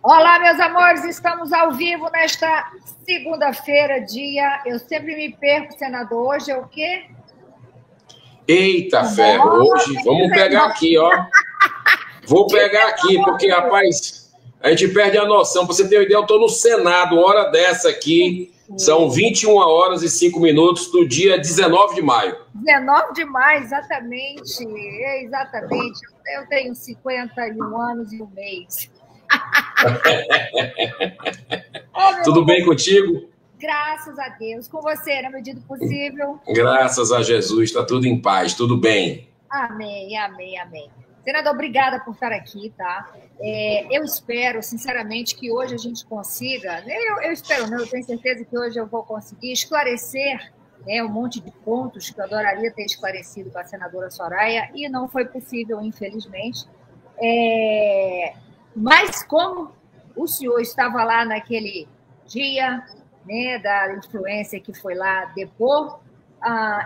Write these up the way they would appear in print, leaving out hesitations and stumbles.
Olá, meus amores, estamos ao vivo nesta segunda-feira, dia... Eu sempre me perco, senador, hoje é o quê? Eita, ferro, hoje, vamos pegar aqui, ó. Vou pegar aqui, porque, rapaz, a gente perde a noção. Pra você ter uma ideia, eu tô no Senado, uma hora dessa aqui, são 21 horas e 5 minutos do dia 19 de maio. 19 de maio, exatamente, exatamente. Eu tenho 51 anos e um mês. Tudo bem contigo? Graças a Deus. Com você, na medida do possível. Graças a Jesus, está tudo em paz, tudo bem. Amém, amém, amém. Senador, obrigada por estar aqui, tá? Eu espero, sinceramente, que hoje a gente consiga... Eu espero, não, eu tenho certeza que hoje eu vou conseguir esclarecer, né, um monte de pontos que eu adoraria ter esclarecido com a senadora Soraya, e não foi possível, infelizmente. Mas como o senhor estava lá naquele dia, né, da influência que foi lá depor,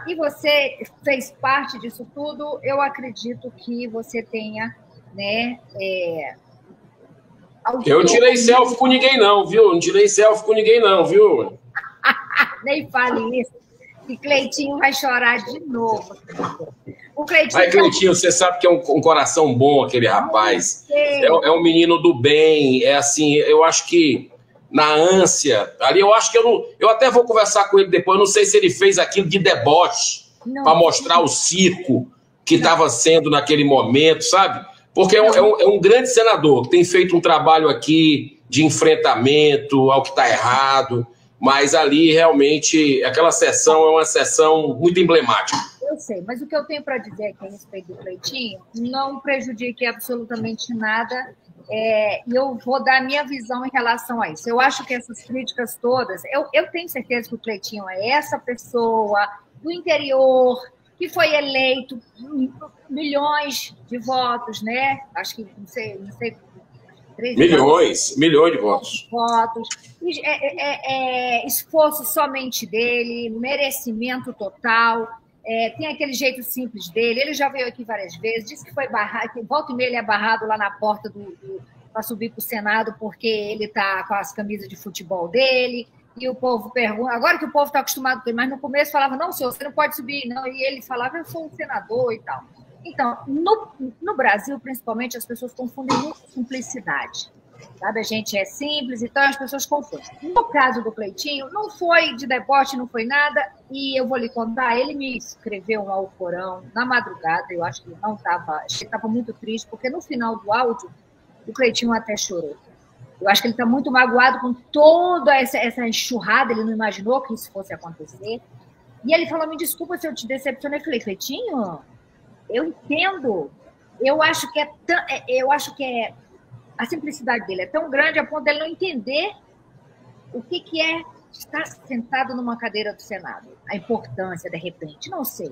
e você fez parte disso tudo, eu acredito que você tenha, né... Eu não tirei selfie com ninguém não, viu? Não tirei selfie com ninguém não, viu? Nem fale isso, que Cleitinho vai chorar de novo. O Cleitinho... Mas, Cleitinho, você sabe que é um coração bom aquele rapaz. É um menino do bem, é assim, eu acho que na ânsia, ali eu acho que eu até vou conversar com ele depois, eu não sei se ele fez aquilo de deboche para mostrar o circo que estava sendo naquele momento, sabe? Porque é um grande senador que tem feito um trabalho aqui de enfrentamento ao que está errado, mas ali realmente aquela sessão é uma sessão muito emblemática. Eu sei, mas o que eu tenho para dizer aqui a respeito do Cleitinho não prejudique absolutamente nada, e eu vou dar a minha visão em relação a isso. Eu acho que essas críticas todas... Eu tenho certeza que o Cleitinho é essa pessoa do interior que foi eleito milhões de votos, né? Acho que, não sei 3 milhões de votos. Esforço somente dele, merecimento total. Tem aquele jeito simples dele. Ele já veio aqui várias vezes, disse que foi barrado, que volta e meia ele é barrado lá na porta para subir para o Senado porque ele está com as camisas de futebol dele. E o povo pergunta, agora que o povo está acostumado com ele, mas no começo falava, não, senhor, você não pode subir, não. E ele falava, eu sou um senador e tal. Então, no Brasil, principalmente, as pessoas confundem muito simplicidade. Sabe? A gente é simples, então as pessoas confundem. No caso do Cleitinho, não foi de deboche, não foi nada, e eu vou lhe contar, ele me escreveu um alcorão na madrugada, eu acho que ele não estava, ele estava muito triste, porque no final do áudio, o Cleitinho até chorou. Eu acho que ele está muito magoado com toda essa enxurrada, ele não imaginou que isso fosse acontecer. E ele falou, me desculpa se eu te decepcionei. Eu falei, Cleitinho, eu entendo. Eu acho que a simplicidade dele é tão grande a ponto dele não entender o que é estar sentado numa cadeira do Senado. A importância, de repente, não sei.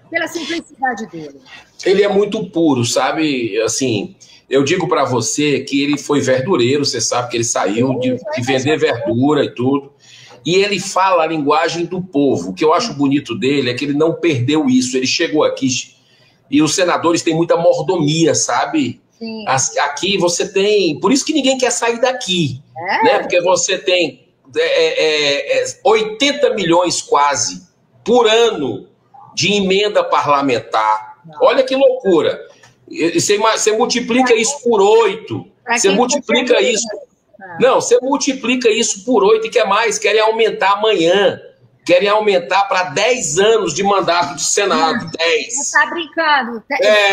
Pela simplicidade dele. Ele é muito puro, sabe? Assim, eu digo para você que ele foi verdureiro, você sabe que ele saiu de vender verdura e tudo. E ele fala a linguagem do povo. O que eu acho bonito dele é que ele não perdeu isso. Ele chegou aqui e os senadores têm muita mordomia, sabe? Sim. Aqui você tem... Por isso que ninguém quer sair daqui. Né? Porque você tem 80 milhões quase por ano de emenda parlamentar. Olha que loucura. Você multiplica isso por 8. Você multiplica isso... Não, você multiplica isso por 8 e quer mais? Querem aumentar amanhã. Querem aumentar para 10 anos de mandato de Senado. 10. Você está brincando.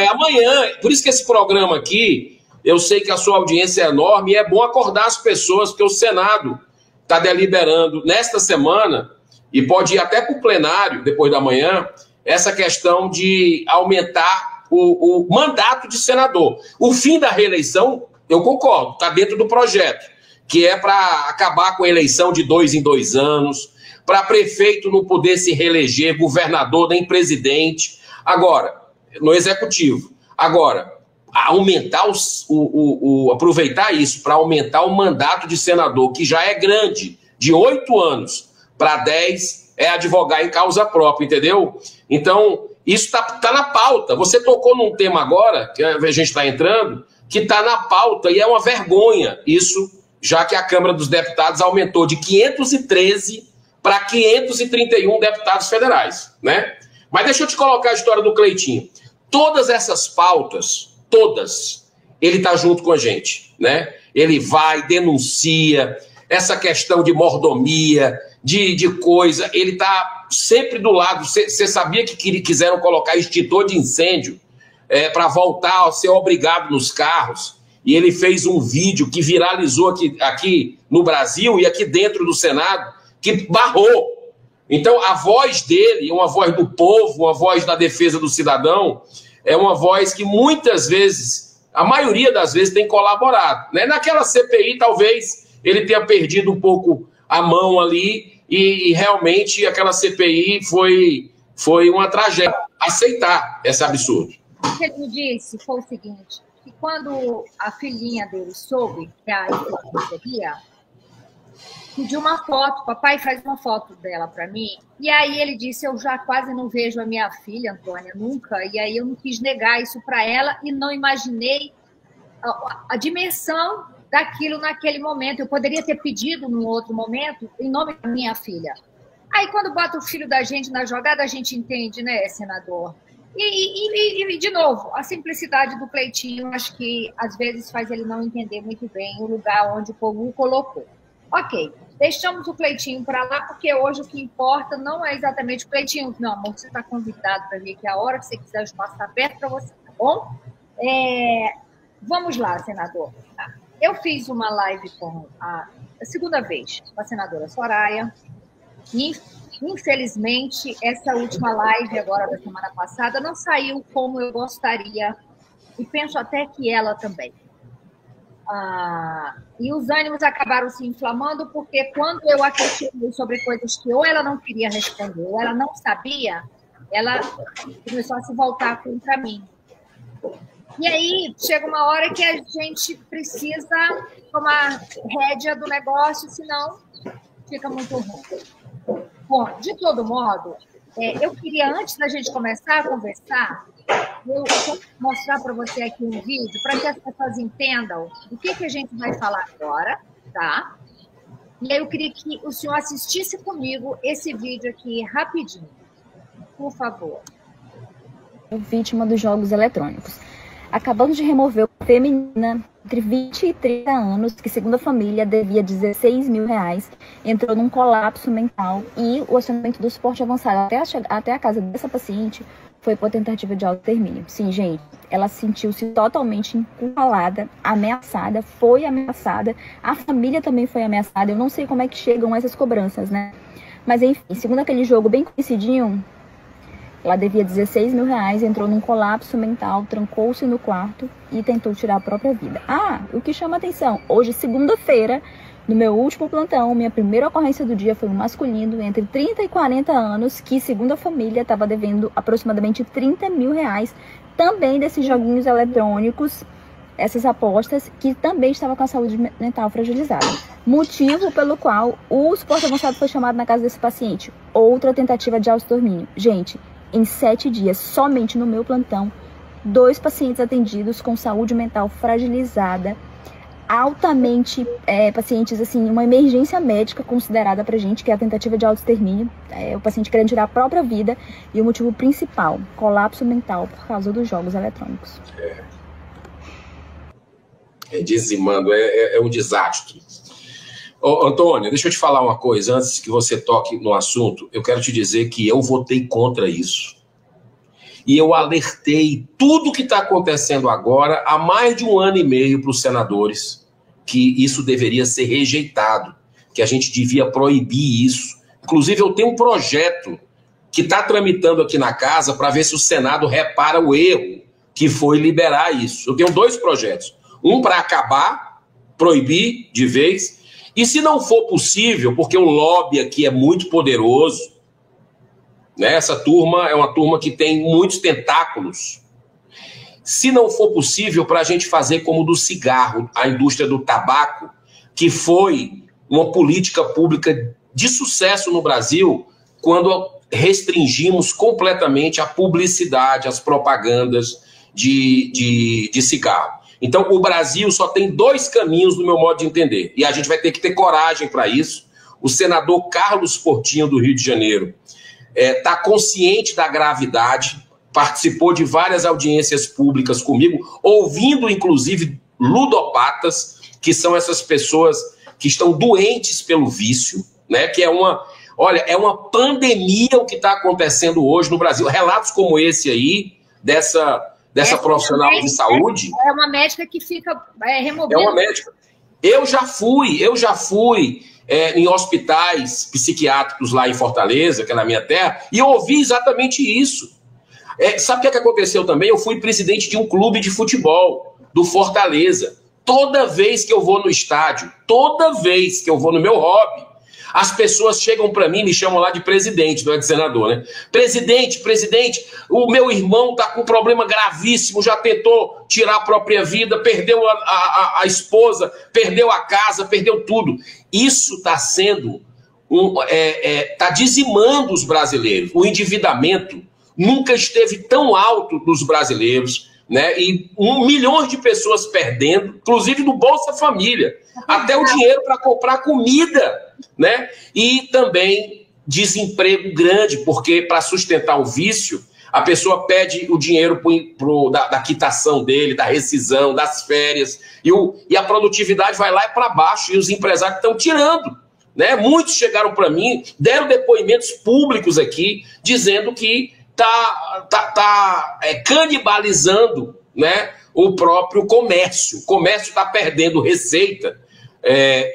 Amanhã. Por isso que esse programa aqui, eu sei que a sua audiência é enorme e é bom acordar as pessoas, porque o Senado está deliberando nesta semana, e pode ir até para o plenário, depois da manhã, essa questão de aumentar o mandato de senador. O fim da reeleição, eu concordo, está dentro do projeto, que é para acabar com a eleição de 2 em 2 anos, para prefeito não poder se reeleger, governador nem presidente. Agora, no executivo. Agora, aumentar aproveitar isso para aumentar o mandato de senador, que já é grande, de 8 anos para 10, é advogar em causa própria, entendeu? Então, isso tá na pauta. Você tocou num tema agora, que a gente está entrando, que está na pauta, e é uma vergonha isso, já que a Câmara dos Deputados aumentou de 513 para 531 deputados federais, né? Mas deixa eu te colocar a história do Cleitinho. Todas essas pautas, todas, ele está junto com a gente, né? Ele vai, denuncia essa questão de mordomia, de coisa, ele está sempre do lado. Você sabia que quiseram colocar extintor de incêndio para voltar a ser obrigado nos carros? E ele fez um vídeo que viralizou aqui no Brasil e aqui dentro do Senado, que barrou. Então, a voz dele, uma voz do povo, uma voz da defesa do cidadão, é uma voz que muitas vezes, a maioria das vezes, tem colaborado, né? Naquela CPI, talvez, ele tenha perdido um pouco a mão ali e realmente aquela CPI foi uma tragédia. Aceitar esse absurdo. O que ele me disse foi o seguinte, que quando a filhinha dele soube que a inflação seria, pediu uma foto, papai faz uma foto dela para mim, e aí ele disse, eu já quase não vejo a minha filha, Antônia, nunca, e aí eu não quis negar isso para ela e não imaginei a dimensão daquilo naquele momento. Eu poderia ter pedido num outro momento em nome da minha filha. Aí quando bota o filho da gente na jogada, a gente entende, né, senador? E de novo, a simplicidade do Cleitinho, acho que às vezes faz ele não entender muito bem o lugar onde o povo o colocou. Ok, deixamos o Cleitinho para lá, porque hoje o que importa não é exatamente o Cleitinho. Meu amor, você está convidado para vir aqui a hora que você quiser, o espaço está aberto para você, tá bom? Vamos lá, senador. Eu fiz uma live com a segunda vez com a senadora Soraya, e infelizmente essa última live agora da semana passada não saiu como eu gostaria, e penso até que ela também. E os ânimos acabaram se inflamando, porque quando eu a questionei sobre coisas que ou ela não queria responder, ou ela não sabia, ela começou a se voltar contra mim. E aí chega uma hora que a gente precisa tomar rédea do negócio, senão fica muito ruim. Bom, de todo modo, eu queria, antes da gente começar a conversar, eu vou mostrar para você aqui um vídeo para que as pessoas entendam o que a gente vai falar agora, tá? E aí eu queria que o senhor assistisse comigo esse vídeo aqui rapidinho, por favor. Vítima dos jogos eletrônicos. Acabamos de remover uma feminina entre 20 e 30 anos, que segundo a família devia 16 mil reais, entrou num colapso mental e o acionamento do suporte avançado até a casa dessa paciente foi por tentativa de autoextermínio. Sim, gente, ela sentiu-se totalmente encurralada, ameaçada, foi ameaçada, a família também foi ameaçada. Eu não sei como é que chegam essas cobranças, né? Mas enfim, segundo aquele jogo bem conhecidinho, ela devia 16 mil reais, entrou num colapso mental, trancou-se no quarto e tentou tirar a própria vida. O que chama atenção, hoje, segunda-feira, no meu último plantão, minha primeira ocorrência do dia foi um masculino entre 30 e 40 anos, que, segundo a família, estava devendo aproximadamente 30 mil reais, também desses joguinhos eletrônicos, essas apostas, que também estava com a saúde mental fragilizada. Motivo pelo qual o suporte avançado foi chamado na casa desse paciente. Outra tentativa de autoextermínio. Gente, em 7 dias, somente no meu plantão, 2 pacientes atendidos com saúde mental fragilizada, altamente pacientes, assim, uma emergência médica considerada pra gente, que é a tentativa de autoextermínio, o paciente querendo tirar a própria vida, e o motivo principal, colapso mental por causa dos jogos eletrônicos. Dizimando, é um desastre. Antônia, deixa eu te falar uma coisa, antes que você toque no assunto, eu quero te dizer que eu votei contra isso. E eu alertei tudo que está acontecendo agora há mais de 1 ano e meio para os senadores, que isso deveria ser rejeitado, que a gente devia proibir isso. Inclusive, eu tenho um projeto que está tramitando aqui na casa para ver se o Senado repara o erro que foi liberar isso. Eu tenho 2 projetos. Um para acabar, proibir de vez, e se não for possível, porque o lobby aqui é muito poderoso, né? Essa turma é uma turma que tem muitos tentáculos. Se não for possível, para a gente fazer como do cigarro, a indústria do tabaco, que foi uma política pública de sucesso no Brasil, quando restringimos completamente a publicidade, as propagandas de cigarro. Então, o Brasil só tem dois caminhos, no meu modo de entender, e a gente vai ter que ter coragem para isso. O senador Carlos Portinho, do Rio de Janeiro, está consciente da gravidade, participou de várias audiências públicas comigo, ouvindo, inclusive, ludopatas, que são essas pessoas que estão doentes pelo vício, né? Que é uma pandemia o que está acontecendo hoje no Brasil. Relatos como esse aí, dessa profissional de saúde. É uma médica que fica removendo. É uma médica. Eu já fui em hospitais psiquiátricos lá em Fortaleza, que é na minha terra, e eu ouvi exatamente isso. Sabe o que aconteceu também? Eu fui presidente de um clube de futebol, do Fortaleza. Toda vez que eu vou no estádio, toda vez que eu vou no meu hobby, as pessoas chegam para mim, me chamam lá de presidente, não é de senador, né? Presidente, o meu irmão está com um problema gravíssimo, já tentou tirar a própria vida, perdeu a esposa, perdeu a casa, perdeu tudo. Isso está sendo, está dizimando os brasileiros. O endividamento nunca esteve tão alto dos brasileiros, né? E milhões de pessoas perdendo, inclusive no Bolsa Família, até o dinheiro para comprar comida, né? E também desemprego grande, porque para sustentar o vício, a pessoa pede o dinheiro da quitação dele, da rescisão, das férias, e a produtividade vai lá e para baixo, e os empresários estão tirando, né? Muitos chegaram para mim, deram depoimentos públicos aqui, dizendo que está canibalizando, né, o próprio comércio. O comércio está perdendo receita.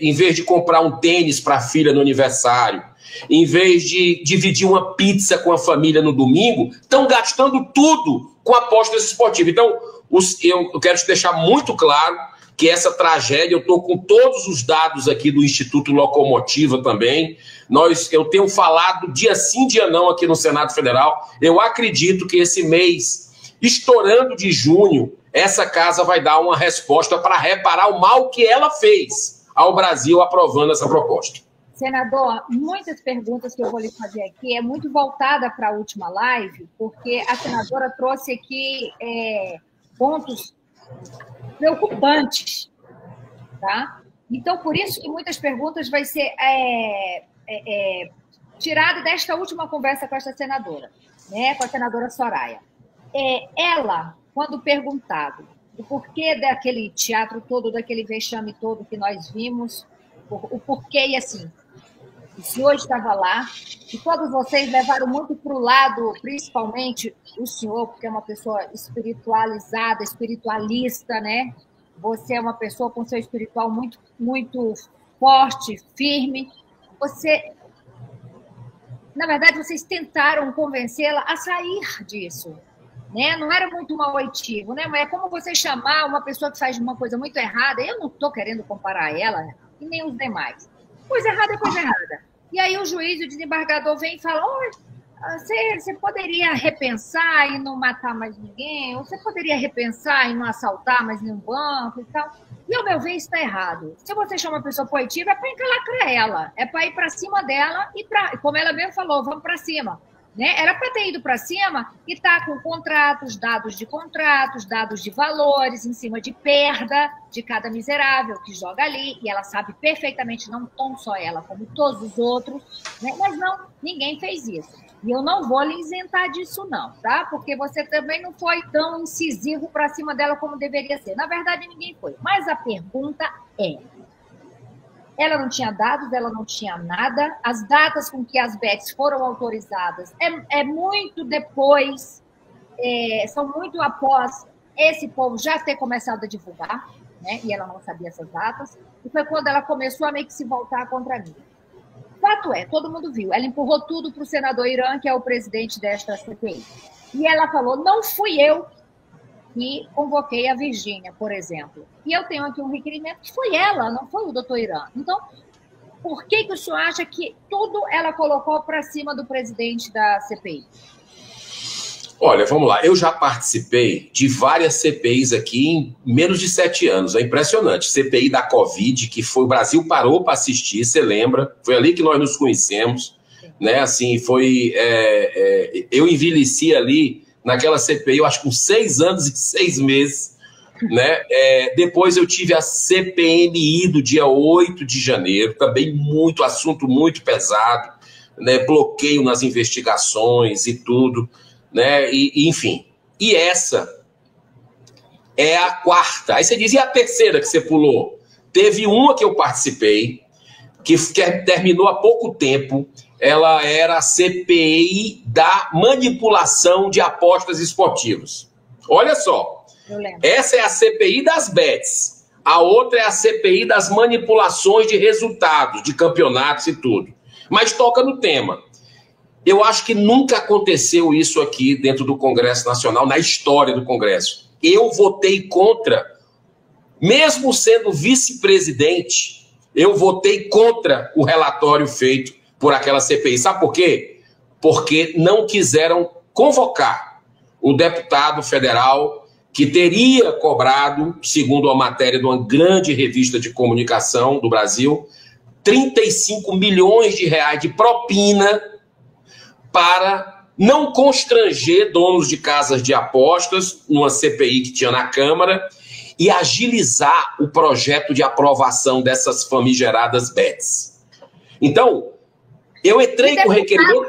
Em vez de comprar um tênis para a filha no aniversário, em vez de dividir uma pizza com a família no domingo, estão gastando tudo com apostas esportivas. Então, eu quero te deixar muito claro que essa tragédia, eu estou com todos os dados aqui do Instituto Locomotiva também. Eu tenho falado dia sim, dia não aqui no Senado Federal. Eu acredito que esse mês, estourando de junho, essa casa vai dar uma resposta para reparar o mal que ela fez ao Brasil aprovando essa proposta. Senador, muitas perguntas que eu vou lhe fazer aqui é muito voltada para a última live, porque a senadora trouxe aqui pontos preocupantes, tá? Então, por isso que muitas perguntas vai ser tirada desta última conversa com esta senadora, né? Com a senadora Soraya. Ela, quando perguntado o porquê daquele teatro todo, daquele vexame todo que nós vimos, o porquê e assim, o senhor estava lá, e todos vocês levaram muito para o lado, principalmente o senhor, porque é uma pessoa espiritualizada, espiritualista, né? Você é uma pessoa com seu espiritual muito, muito forte, firme. Na verdade, vocês tentaram convencê-la a sair disso, né? Não era muito maoitivo, né? Mas é como você chamar uma pessoa que faz uma coisa muito errada. Eu não estou querendo comparar ela e nem os demais. Coisa errada é coisa errada. E aí o juiz, o desembargador vem e fala: você poderia repensar em não matar mais ninguém, ou você poderia repensar em não assaltar mais nenhum banco e tal. E, ao meu ver, isso está errado. Se você chama uma pessoa coitiva, é para encalacrar ela, é para ir para cima dela e, como ela mesmo falou, vamos para cima. Né? Era para ter ido para cima e estar com contratos, dados de valores, em cima de perda de cada miserável que joga ali, e ela sabe perfeitamente, não só ela, como todos os outros, né? Mas não, ninguém fez isso. E eu não vou lhe isentar disso não, tá? Porque você também não foi tão incisivo para cima dela como deveria ser. Na verdade, ninguém foi. Mas a pergunta é: ela não tinha dados, ela não tinha nada. As datas com que as bets foram autorizadas é muito depois, são muito após esse povo já ter começado a divulgar, né? E ela não sabia essas datas. E foi quando ela começou a meio que se voltar contra mim. Fato é, todo mundo viu. Ela empurrou tudo para o senador Irã, que é o presidente desta CPI. E ela falou: não fui eu que convoquei a Virgínia, por exemplo. E eu tenho aqui um requerimento que foi ela, não foi o doutor Irã. Então, por que o senhor acha que tudo ela colocou para cima do presidente da CPI? Olha, vamos lá. Eu já participei de várias CPIs aqui em menos de 7 anos. É impressionante. CPI da Covid, que foi, o Brasil parou para assistir, você lembra? Foi ali que nós nos conhecemos. Né? Assim, foi... eu envelheci ali naquela CPI, eu acho que com 6 anos e 6 meses, né? Depois eu tive a CPMI do dia 8 de janeiro, também assunto muito pesado, né? Bloqueio nas investigações e tudo, né? Enfim. E essa é a quarta. Aí você diz, e a terceira que você pulou? Teve uma que eu participei, que terminou há pouco tempo. Ela era a CPI da manipulação de apostas esportivas. Olha só, essa é a CPI das bets. A outra é a CPI das manipulações de resultados, de campeonatos e tudo. Mas toca no tema. Eu acho que nunca aconteceu isso aqui dentro do Congresso Nacional, na história do Congresso. Eu votei contra, mesmo sendo vice-presidente, eu votei contra o relatório feito por aquela CPI. Sabe por quê? Porque não quiseram convocar o deputado federal que teria cobrado, segundo a matéria de uma grande revista de comunicação do Brasil, 35 milhões de reais de propina para não constranger donos de casas de apostas numa CPI que tinha na Câmara e agilizar o projeto de aprovação dessas famigeradas bets. Então, eu entrei com requerimento...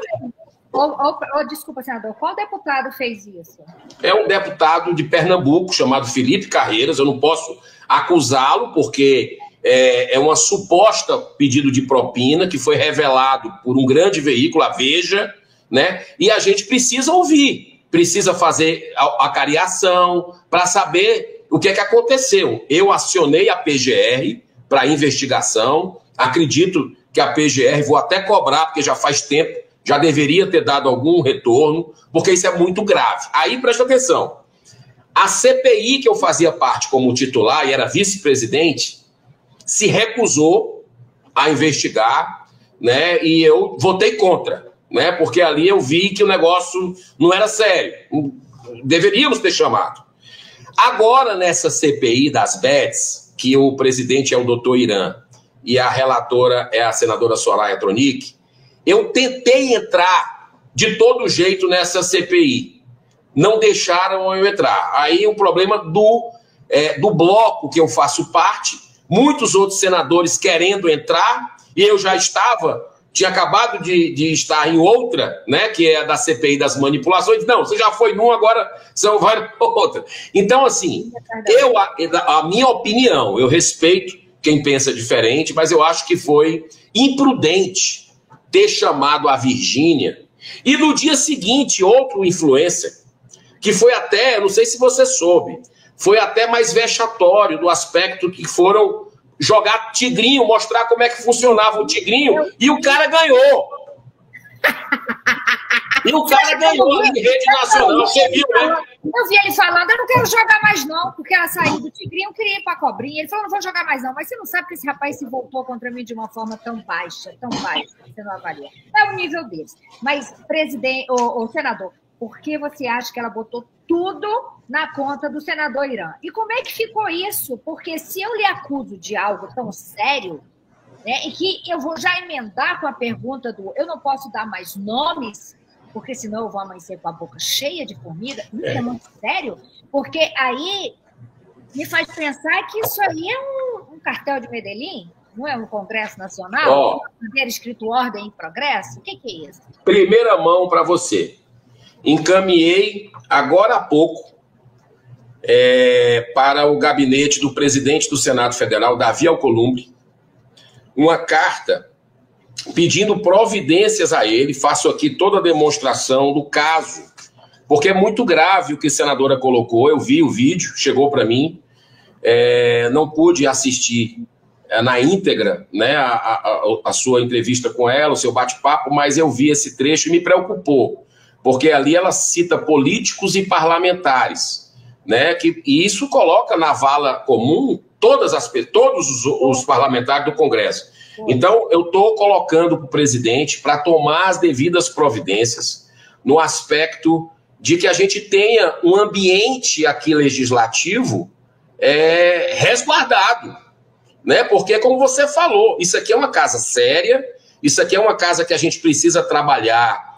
Desculpa, senador, qual deputado fez isso? É um deputado de Pernambuco chamado Felipe Carreiras. Eu não posso acusá-lo porque é uma suposta pedido de propina que foi revelado por um grande veículo, a Veja, né? E a gente precisa ouvir, precisa fazer a cariação para saber o que é que aconteceu. Eu acionei a PGR para investigação, acredito que a PGR, vou até cobrar, porque já faz tempo, já deveria ter dado algum retorno, porque isso é muito grave. Aí, presta atenção, a CPI que eu fazia parte como titular e era vice-presidente, se recusou a investigar, né, e eu votei contra, né, porque ali eu vi que o negócio não era sério, deveríamos ter chamado. Agora, nessa CPI das bets, que o presidente é o doutor Irã e a relatora é a senadora Soraya Tronic, eu tentei entrar de todo jeito nessa CPI. Não deixaram eu entrar. Aí o problema do bloco que eu faço parte, muitos outros senadores querendo entrar, e eu já tinha acabado de estar em outra, né, que é a da CPI das manipulações. Não, você já foi num, agora você vai na outra. Então, assim, a minha opinião, eu respeito quem pensa diferente, mas eu acho que foi imprudente ter chamado a Virgínia. E no dia seguinte, outro influencer, que foi até, não sei se você soube, foi até mais vexatório do aspecto que foram jogar tigrinho, mostrar como é que funcionava o tigrinho, e o cara ganhou. E o cara ganhou em rede nacional, você viu, né? Eu vi ele falando, eu não quero jogar mais não, porque ela saiu do tigrinho, eu queria ir pra cobrinha. Ele falou, não vou jogar mais não, mas você não sabe que esse rapaz se voltou contra mim de uma forma tão baixa, você não avalia. É o nível deles. Mas, senador, por que você acha que ela botou tudo na conta do senador Irã? E como é que ficou isso? Porque se eu lhe acuso de algo tão sério, né, e que eu vou já emendar com a pergunta eu não posso dar mais nomes, porque senão eu vou amanhecer com a boca cheia de comida. Isso é muito sério, porque aí me faz pensar que isso aí é um cartel de Medellín, não é um Congresso Nacional? Ter escrito ordem em progresso? O que é isso? Primeira mão para você. Encaminhei agora há pouco para o gabinete do presidente do Senado Federal, Davi Alcolumbre, uma carta pedindo providências a ele. Faço aqui toda a demonstração do caso, porque é muito grave o que a senadora colocou. Eu vi o vídeo, chegou para mim, não pude assistir na íntegra, né, a sua entrevista com ela, o seu bate-papo, mas eu vi esse trecho e me preocupou, porque ali ela cita políticos e parlamentares, né, e isso coloca na vala comum todos os parlamentares do Congresso. Então, eu estou colocando para o presidente para tomar as devidas providências no aspecto de que a gente tenha um ambiente aqui legislativo resguardado, né? Porque, como você falou, isso aqui é uma casa séria, isso aqui é uma casa que a gente precisa trabalhar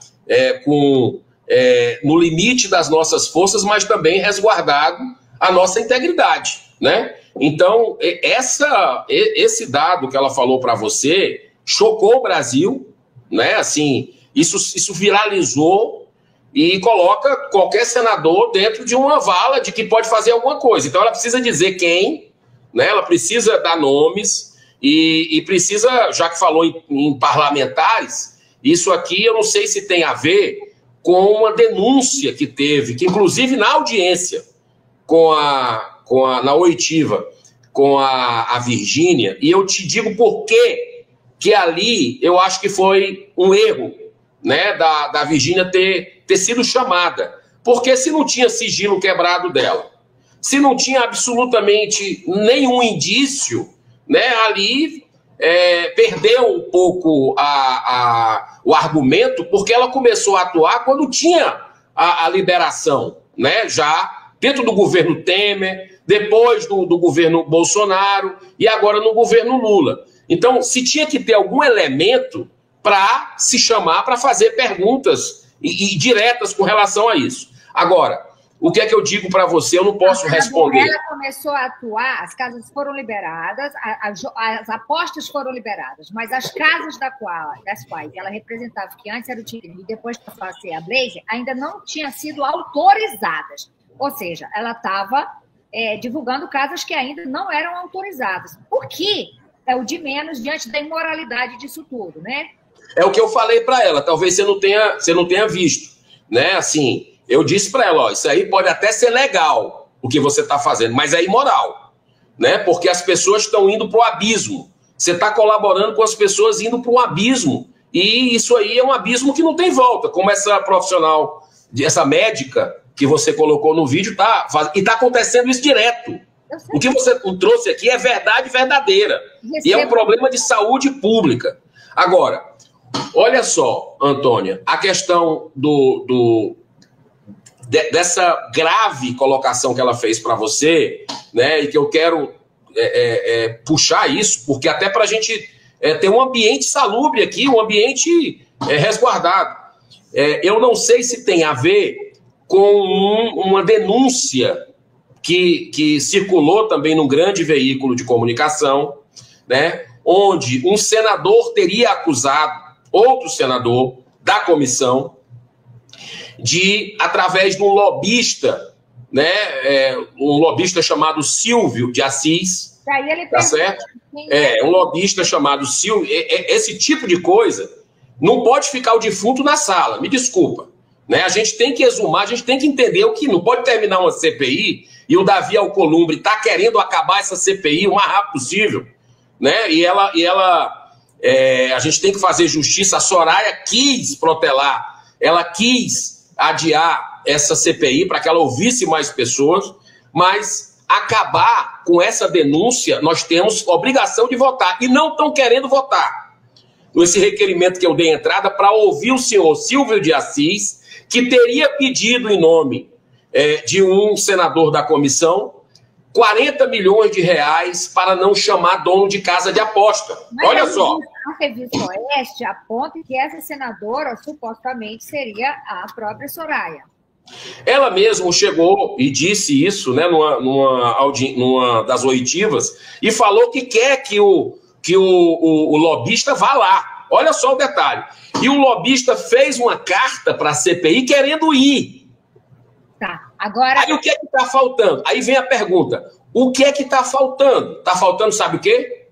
no limite das nossas forças, mas também resguardado a nossa integridade, né? Então, esse dado que ela falou para você chocou o Brasil, né? Assim, isso viralizou e coloca qualquer senador dentro de uma vala de que pode fazer alguma coisa. Então, ela precisa dizer quem, né? Ela precisa dar nomes e precisa, já que falou em parlamentares, isso aqui eu não sei se tem a ver com uma denúncia que teve, que inclusive na audiência na oitiva com a Virgínia, e eu te digo por quê que ali eu acho que foi um erro, né, da Virgínia ter sido chamada. Porque se não tinha sigilo quebrado dela, se não tinha absolutamente nenhum indício, né, ali perdeu um pouco o argumento, porque ela começou a atuar quando tinha a liberação, né, já dentro do governo Temer, depois do governo Bolsonaro e agora no governo Lula. Então, se tinha que ter algum elemento para se chamar, para fazer perguntas e diretas com relação a isso. Agora, o que é que eu digo para você? Eu não posso responder. Ela começou a atuar, as casas foram liberadas, as apostas foram liberadas, mas as casas das quais ela representava, que antes era o Tigre e depois passou a ser a Blaze, ainda não tinham sido autorizadas. Ou seja, ela estava divulgando casas que ainda não eram autorizadas. O que é o de menos diante da imoralidade disso tudo, né? É o que eu falei para ela, talvez você não tenha visto, né? Assim, eu disse para ela, ó, isso aí pode até ser legal, o que você está fazendo, mas é imoral, né? Porque as pessoas estão indo para o abismo. Você está colaborando com as pessoas indo para um abismo. E isso aí é um abismo que não tem volta, como essa profissional, essa médica que você colocou no vídeo, e está acontecendo isso direto. O que você trouxe aqui é verdade verdadeira. E é um problema de saúde pública. Agora, olha só, Antônia, a questão dessa grave colocação que ela fez para você, né, e que eu quero puxar isso, porque até para a gente ter um ambiente salubre aqui, um ambiente resguardado. Eu não sei se tem a ver com uma denúncia que circulou também num grande veículo de comunicação, né, onde um senador teria acusado outro senador da comissão de, através de um lobista, né, um lobista chamado Silvio de Assis, tá certo? Um lobista chamado Silvio, esse tipo de coisa não pode ficar o defunto na sala, me desculpa, né? A gente tem que exumar, a gente tem que entender o que não pode terminar uma CPI e o Davi Alcolumbre está querendo acabar essa CPI o mais rápido possível, né? E a gente tem que fazer justiça. A Soraya quis protelar, ela quis adiar essa CPI para que ela ouvisse mais pessoas, mas acabar com essa denúncia, nós temos obrigação de votar, e não estão querendo votar. Esse requerimento que eu dei entrada para ouvir o senhor Silvio de Assis, que teria pedido em nome de um senador da comissão 40 milhões de reais para não chamar dono de casa de aposta. Mas olha só. A revista Oeste aponta que essa senadora supostamente seria a própria Soraya. Ela mesma chegou e disse isso, né, numa das oitivas, e falou que quer que o lobista vá lá. Olha só o detalhe. E o lobista fez uma carta para a CPI querendo ir. Tá, agora... Aí o que é que está faltando? Aí vem a pergunta. O que é que está faltando? Está faltando, sabe o quê?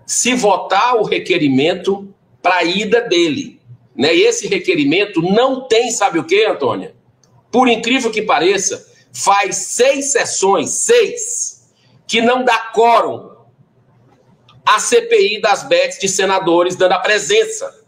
Se votar o requerimento para a ida dele, né? E esse requerimento não tem, sabe o quê, Antônia? Por incrível que pareça, faz 6 sessões, que não dá quórum a CPI das bets de senadores dando a presença.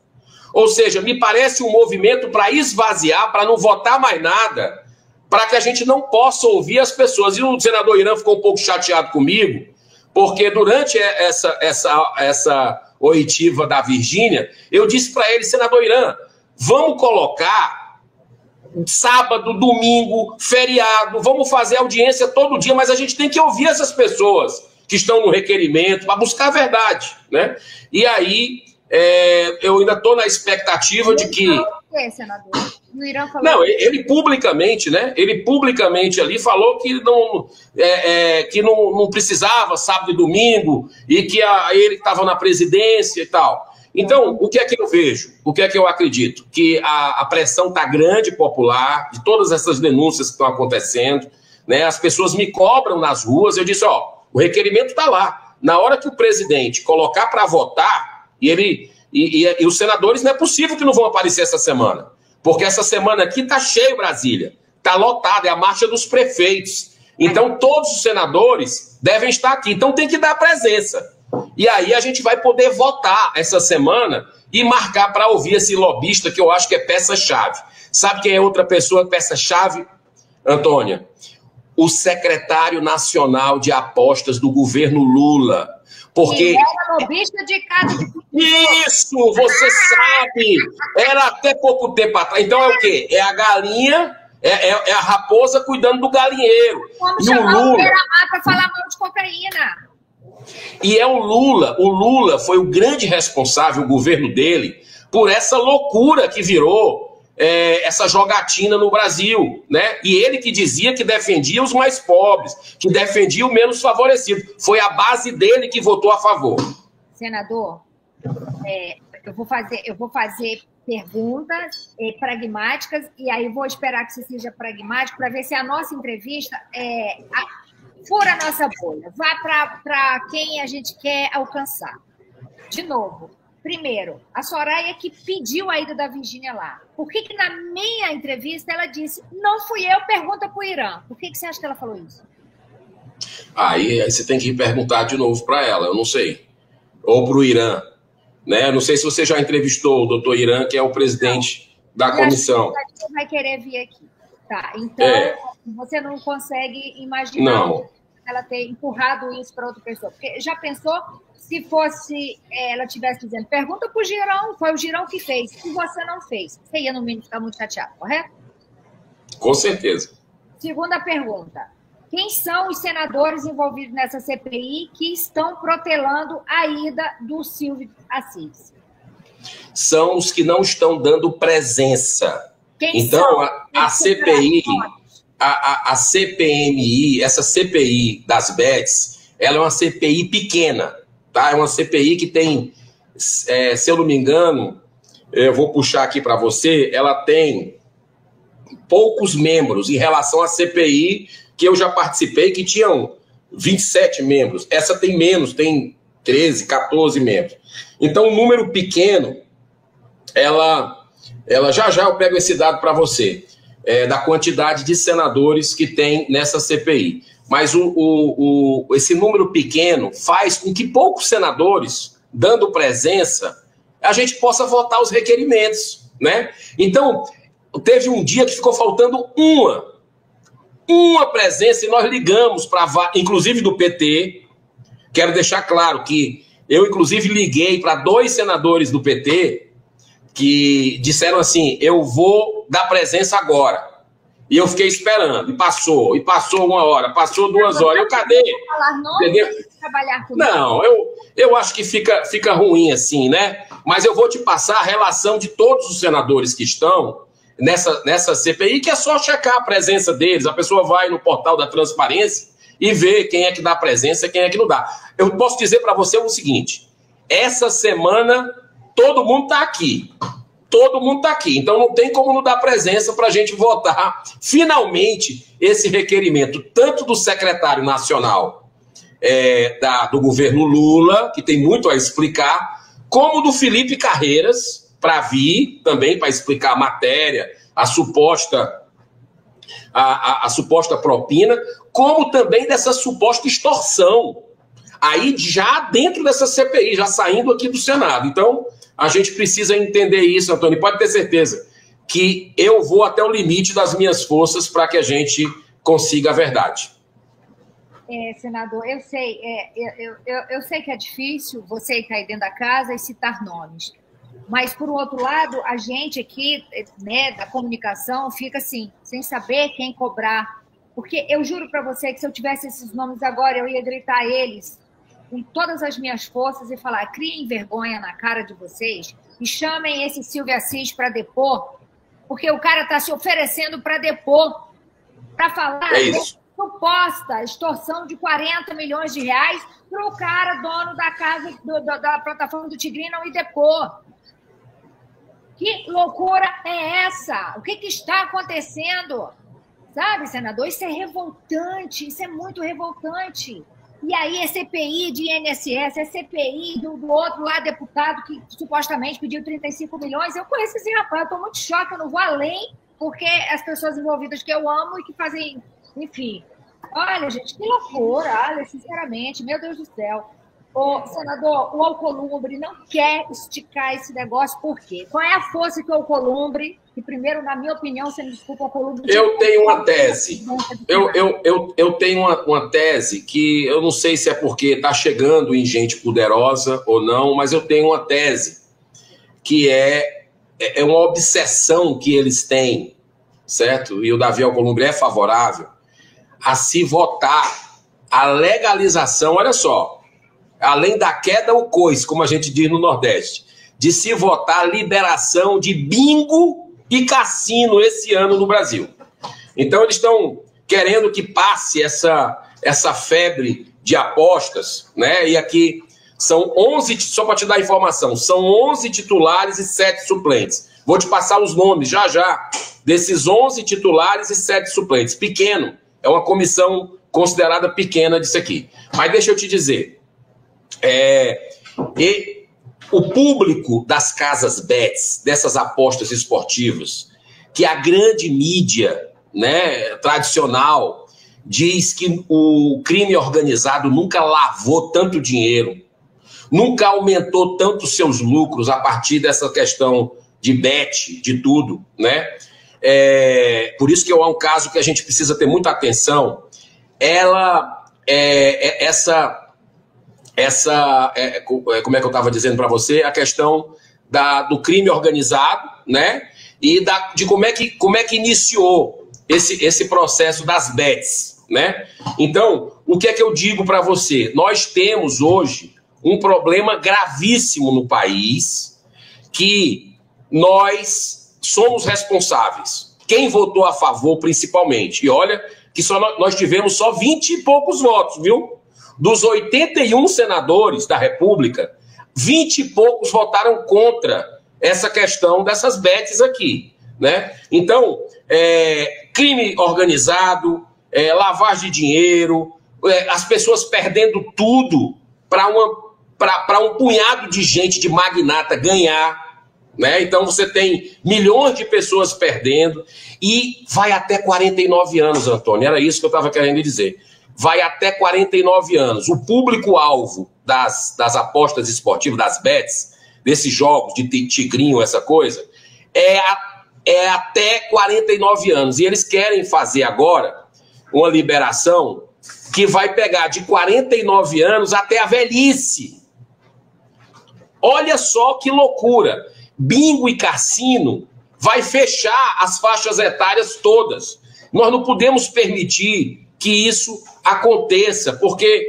Ou seja, me parece um movimento para esvaziar, para não votar mais nada, para que a gente não possa ouvir as pessoas. E o senador Irã ficou um pouco chateado comigo, porque durante essa oitiva da Virgínia, eu disse para ele, senador Irã, vamos colocar sábado, domingo, feriado, vamos fazer audiência todo dia, mas a gente tem que ouvir essas pessoas que estão no requerimento para buscar a verdade, né? E aí, eu ainda estou na expectativa de que... Senador? O Irã falou... Não, ele publicamente, né? Ele publicamente ali falou que não precisava sábado e domingo e que ele estava na presidência e tal. Então, o que é que eu vejo? O que é que eu acredito? Que a pressão está grande popular, de todas essas denúncias que estão acontecendo, né? As pessoas me cobram nas ruas, eu disse, o requerimento está lá. Na hora que o presidente colocar para votar, e os senadores, não é possível que não vão aparecer essa semana. Porque essa semana aqui está cheio Brasília, está lotado, é a marcha dos prefeitos. Então, todos os senadores devem estar aqui. Então, tem que dar presença. E aí a gente vai poder votar essa semana e marcar para ouvir esse lobista, que eu acho que é peça-chave. Sabe quem é outra pessoa peça-chave, Antônia? O secretário nacional de apostas do governo Lula. Porque... Ele era lobista de casa. Isso, você sabe. Era até pouco tempo atrás. Então é o quê? É a galinha, é a raposa cuidando do galinheiro. Vamos chamar o Beira-Mar para falar mal de cocaína. E é o Lula. O Lula foi o grande responsável, o governo dele, por essa loucura que virou essa jogatina no Brasil, né? E ele que dizia que defendia os mais pobres, que defendia o menos favorecido. Foi a base dele que votou a favor. Senador, eu vou fazer perguntas pragmáticas e aí vou esperar que você seja pragmático para ver se a nossa entrevista fura a nossa bolha, vá para quem a gente quer alcançar. De novo, primeiro, a Soraya que pediu a ida da Virgínia lá. Por que na minha entrevista ela disse, não fui eu, pergunta para o Irã? Por que você acha que ela falou isso? Aí você tem que perguntar de novo para ela, eu não sei. Ou para o Irã. Né? Não sei se você já entrevistou o doutor Irã, que é o presidente da comissão. Você vai querer vir aqui. Tá, então você não consegue imaginar ela ter empurrado isso para outra pessoa. Porque já pensou se fosse ela estivesse dizendo, pergunta para o Girão, foi o Girão que fez, e você não fez. Você ia no mínimo ficar muito chateado, correto? Com certeza. Segunda pergunta. Quem são os senadores envolvidos nessa CPI que estão protelando a ida do Silvio Assis? São os que não estão dando presença. Quem então, são? a CPI, a CPMI, essa CPI das bets, ela é uma CPI pequena, tá? É uma CPI que tem, se eu não me engano, eu vou puxar aqui para você, ela tem poucos membros em relação à CPI que eu já participei, que tinham 27 membros. Essa tem menos, tem 13, 14 membros. Então, um número pequeno, ela já eu pego esse dado para você, da quantidade de senadores que tem nessa CPI. Mas esse número pequeno faz com que poucos senadores, dando presença, a gente possa votar os requerimentos, né? Então, teve um dia que ficou faltando uma presença e nós ligamos para, inclusive do PT. Quero deixar claro que eu, inclusive, liguei para 2 senadores do PT que disseram assim, eu vou dar presença agora. E eu fiquei esperando, e passou 1 hora, passou 2 horas. Eu, cadê? Não, eu acho que fica ruim assim, né? Mas eu vou te passar a relação de todos os senadores que estão nessa CPI, que é só checar a presença deles. A pessoa vai no portal da transparência e vê quem é que dá presença e quem é que não dá. Eu posso dizer para você o seguinte, essa semana todo mundo está aqui. Todo mundo está aqui. Então não tem como não dar presença para a gente votar finalmente esse requerimento, tanto do secretário nacional do governo Lula, que tem muito a explicar, como do Felipe Carreiras, para vir também para explicar a matéria, a suposta propina, como também dessa suposta extorsão. Aí já dentro dessa CPI, já saindo aqui do Senado. Então, a gente precisa entender isso, Antônio. Pode ter certeza que eu vou até o limite das minhas forças para que a gente consiga a verdade. Senador, eu sei, eu sei que é difícil você estar aí dentro da casa e citar nomes. Mas, por outro lado, a gente aqui, né, da comunicação, fica assim, sem saber quem cobrar. Porque eu juro para você que se eu tivesse esses nomes agora, eu ia gritar eles com todas as minhas forças e falar, criem vergonha na cara de vocês e chamem esse Silvio Assis para depor, porque o cara está se oferecendo para depor, para falar suposta extorsão de 40 milhões de reais para o cara, dono da casa, da plataforma do Tigrinho, não ir depor. Que loucura é essa? O que está acontecendo? Sabe, senador? Isso é revoltante, isso é muito revoltante. E aí é CPI de INSS, é CPI do outro lá, deputado, que supostamente pediu 35 milhões. Eu conheço esse rapaz, eu estou muito choque, eu não vou além, porque as pessoas envolvidas que eu amo e que fazem, enfim. Olha, gente, que loucura, olha, sinceramente, meu Deus do céu. Ô, senador, o Alcolumbre não quer esticar esse negócio, por quê? Qual é a força que o Alcolumbre, que primeiro, na minha opinião, você me desculpa, o Alcolumbre... Eu tenho uma tese, eu tenho uma tese que eu não sei se é porque está chegando em gente poderosa ou não, mas eu tenho uma tese que é uma obsessão que eles têm, certo? E o Davi Alcolumbre é favorável a se votar a legalização, olha só, além da queda, o coice, como a gente diz no Nordeste, de se votar a liberação de bingo e cassino esse ano no Brasil. Então, eles estão querendo que passe essa febre de apostas, né? E aqui são 11, só para te dar informação, são 11 titulares e 7 suplentes. Vou te passar os nomes já, desses 11 titulares e 7 suplentes. Pequeno, é uma comissão considerada pequena disso aqui. Mas deixa eu te dizer, o público das casas bets, dessas apostas esportivas, que a grande mídia, né, tradicional diz que o crime organizado nunca lavou tanto dinheiro, nunca aumentou tanto seus lucros a partir dessa questão de bet, de tudo, né? Por isso que é um caso que a gente precisa ter muita atenção. Como é que eu estava dizendo para você, a questão do crime organizado, né? E de como é que iniciou esse processo das bets, né? Então, o que é que eu digo para você? Nós temos hoje um problema gravíssimo no país, que nós somos responsáveis. Quem votou a favor, principalmente. E olha que nós tivemos só 20 e poucos votos, viu? Dos 81 senadores da República, 20 e poucos votaram contra essa questão dessas bets aqui, né? Então, crime organizado, lavagem de dinheiro, as pessoas perdendo tudo para um punhado de gente, de magnata, ganhar, né? Então você tem milhões de pessoas perdendo e vai até 49 anos, Antônio. Era isso que eu estava querendo dizer. Vai até 49 anos. O público-alvo das apostas esportivas, das bets, desses jogos de tigrinho, essa coisa, é até 49 anos. E eles querem fazer agora uma liberação que vai pegar de 49 anos até a velhice. Olha só que loucura. Bingo e cassino vai fechar as faixas etárias todas. Nós não podemos permitir que isso aconteça, porque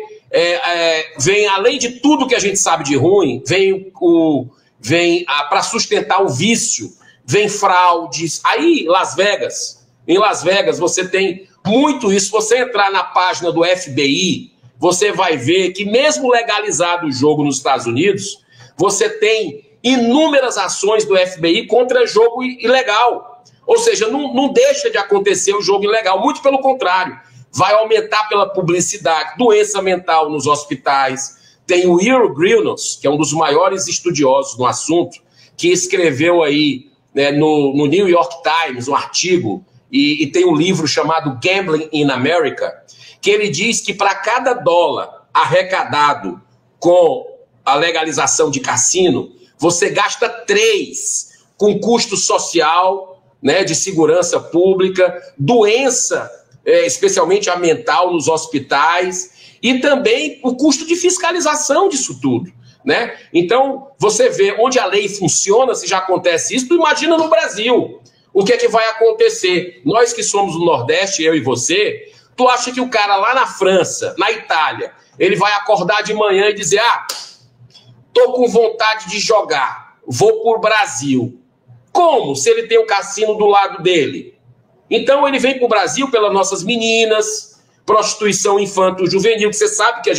vem, além de tudo que a gente sabe de ruim, vem para sustentar o vício, vem fraudes. Aí, em Las Vegas, você tem muito isso. Se você entrar na página do FBI, você vai ver que mesmo legalizado o jogo nos Estados Unidos, você tem inúmeras ações do FBI contra jogo ilegal. Ou seja, não deixa de acontecer o jogo ilegal, muito pelo contrário. Vai aumentar pela publicidade, doença mental nos hospitais. Tem o Earl Grilnos, que é um dos maiores estudiosos no assunto, que escreveu aí, né, no New York Times um artigo, e tem um livro chamado Gambling in America, que ele diz que para cada dólar arrecadado com a legalização de cassino, você gasta 3 com custo social, né, de segurança pública, doença, especialmente a mental nos hospitais, e também o custo de fiscalização disso tudo, né? Então, você vê onde a lei funciona, se já acontece isso, tu imagina no Brasil. O que é que vai acontecer? Nós que somos do Nordeste, eu e você, tu acha que o cara lá na França, na Itália, ele vai acordar de manhã e dizer, tô com vontade de jogar, vou pro Brasil. Como? Se ele tem o cassino do lado dele. Então ele vem para o Brasil pelas nossas meninas, prostituição infanto-juvenil, que você sabe que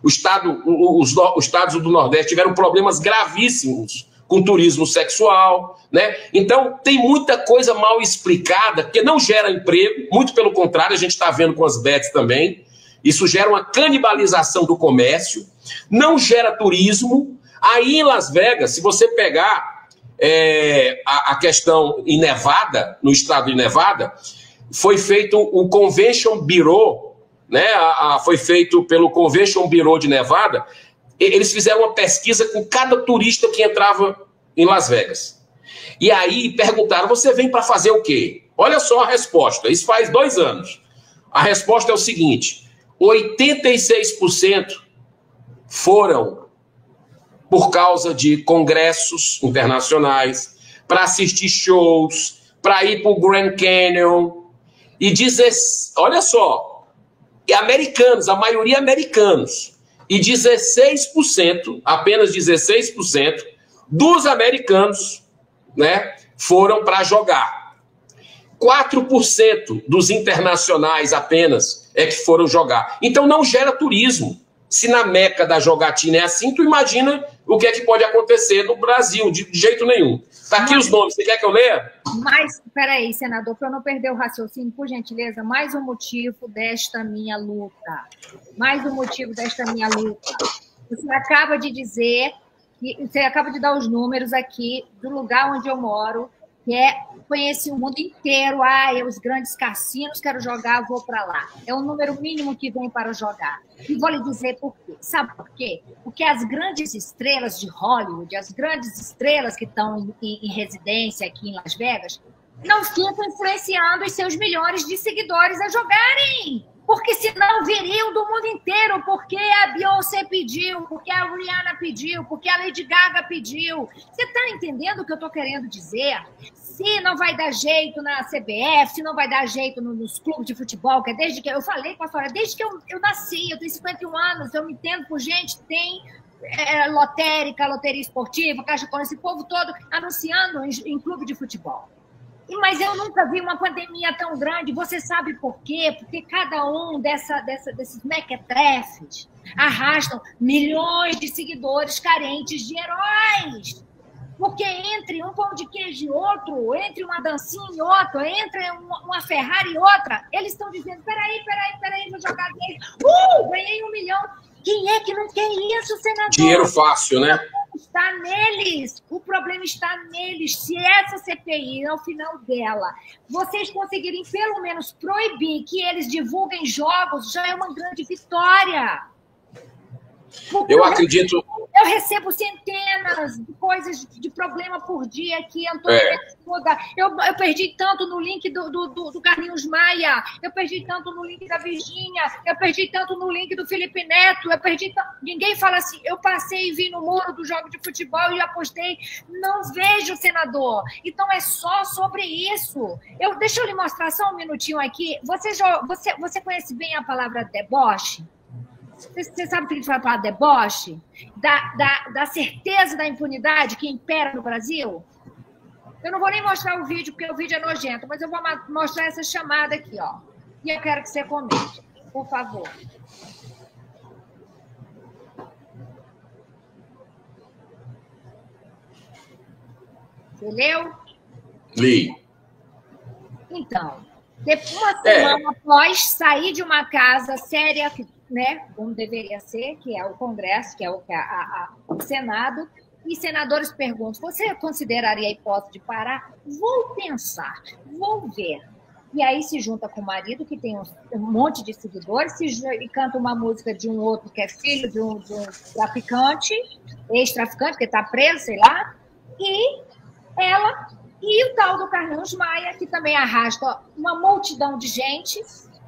os estados do Nordeste tiveram problemas gravíssimos com turismo sexual, né? Então tem muita coisa mal explicada, que não gera emprego, muito pelo contrário, a gente está vendo com as bets também. Isso gera uma canibalização do comércio, não gera turismo. Aí em Las Vegas, se você pegar a questão em Nevada, no estado de Nevada, foi feito o Convention Bureau, né? Foi feito pelo Convention Bureau de Nevada. Eles fizeram uma pesquisa com cada turista que entrava em Las Vegas. E aí perguntaram, você vem para fazer o quê? Olha só a resposta, isso faz 2 anos. A resposta é o seguinte, 86% foram por causa de congressos internacionais, para assistir shows, para ir para o Grand Canyon. E olha só, americanos, a maioria americanos. E 16%, apenas 16% dos americanos, né, foram para jogar. 4% dos internacionais apenas é que foram jogar. Então não gera turismo. Se na Meca da jogatina é assim, tu imagina o que é que pode acontecer no Brasil, de jeito nenhum. Tá aqui os nomes, você quer que eu leia? Mas, peraí, senador, para eu não perder o raciocínio, por gentileza, mais um motivo desta minha luta. Mais um motivo desta minha luta. Você acaba de dizer, você acaba de dar os números aqui do lugar onde eu moro, que conheci o mundo inteiro, os grandes cassinos, quero jogar, vou para lá. É o número mínimo que vem para jogar. E vou lhe dizer por quê. Sabe por quê? Porque as grandes estrelas de Hollywood, as grandes estrelas que estão em residência aqui em Las Vegas, não ficam influenciando os seus milhões de seguidores a jogarem. Porque senão viriam do mundo inteiro, porque a Beyoncé pediu, porque a Rihanna pediu, porque a Lady Gaga pediu. Você está entendendo o que eu estou querendo dizer? Se não vai dar jeito na CBF, se não vai dar jeito nos clubes de futebol, que é desde que eu falei com a senhora, desde que eu nasci, eu tenho 51 anos, eu me entendo por gente, tem loteria esportiva, caixa com esse povo todo anunciando em clube de futebol. Mas eu nunca vi uma pandemia tão grande. Você sabe por quê? Porque cada um desses mequetrefes arrastam milhões de seguidores carentes de heróis. Porque entre um pão de queijo e outro, entre uma dancinha e outra, entre uma Ferrari e outra, eles estão dizendo, peraí, vou jogar dele. Ganhei 1 milhão. Quem é que não quer isso, senador? Dinheiro fácil, né? Está neles, o problema está neles. Se essa CPI, ao final dela, vocês conseguirem pelo menos proibir que eles divulguem jogos, já é uma grande vitória. Porque eu acredito... Eu recebo centenas de coisas de problema por dia aqui, Antônio. Eu perdi tanto no link do Carlinhos Maia, eu perdi tanto no link da Virgínia, eu perdi tanto no link do Felipe Neto, eu perdi tanto... Ninguém fala assim, eu passei e vi no muro do jogo de futebol e apostei. Não vejo, senador. Então é só sobre isso. Deixa eu lhe mostrar só um minutinho aqui. Você conhece bem a palavra deboche? Você sabe o que a gente vai falar? Deboche? Da certeza da impunidade que impera no Brasil? Eu não vou nem mostrar o vídeo, porque o vídeo é nojento, mas eu vou mostrar essa chamada aqui, ó. E eu quero que você comente, por favor. Você leu? Li. Então, uma semana após sair de uma casa séria, né, como deveria ser, que é o Congresso, que é o Senado, e senadores perguntam, você consideraria a hipótese de parar? Vou pensar, vou ver. E aí se junta com o marido, que tem um monte de seguidores, e canta uma música de um outro que é filho de um traficante, ex-traficante, que está preso, sei lá, e ela e o tal do Carlinhos Maia, que também arrasta uma multidão de gente,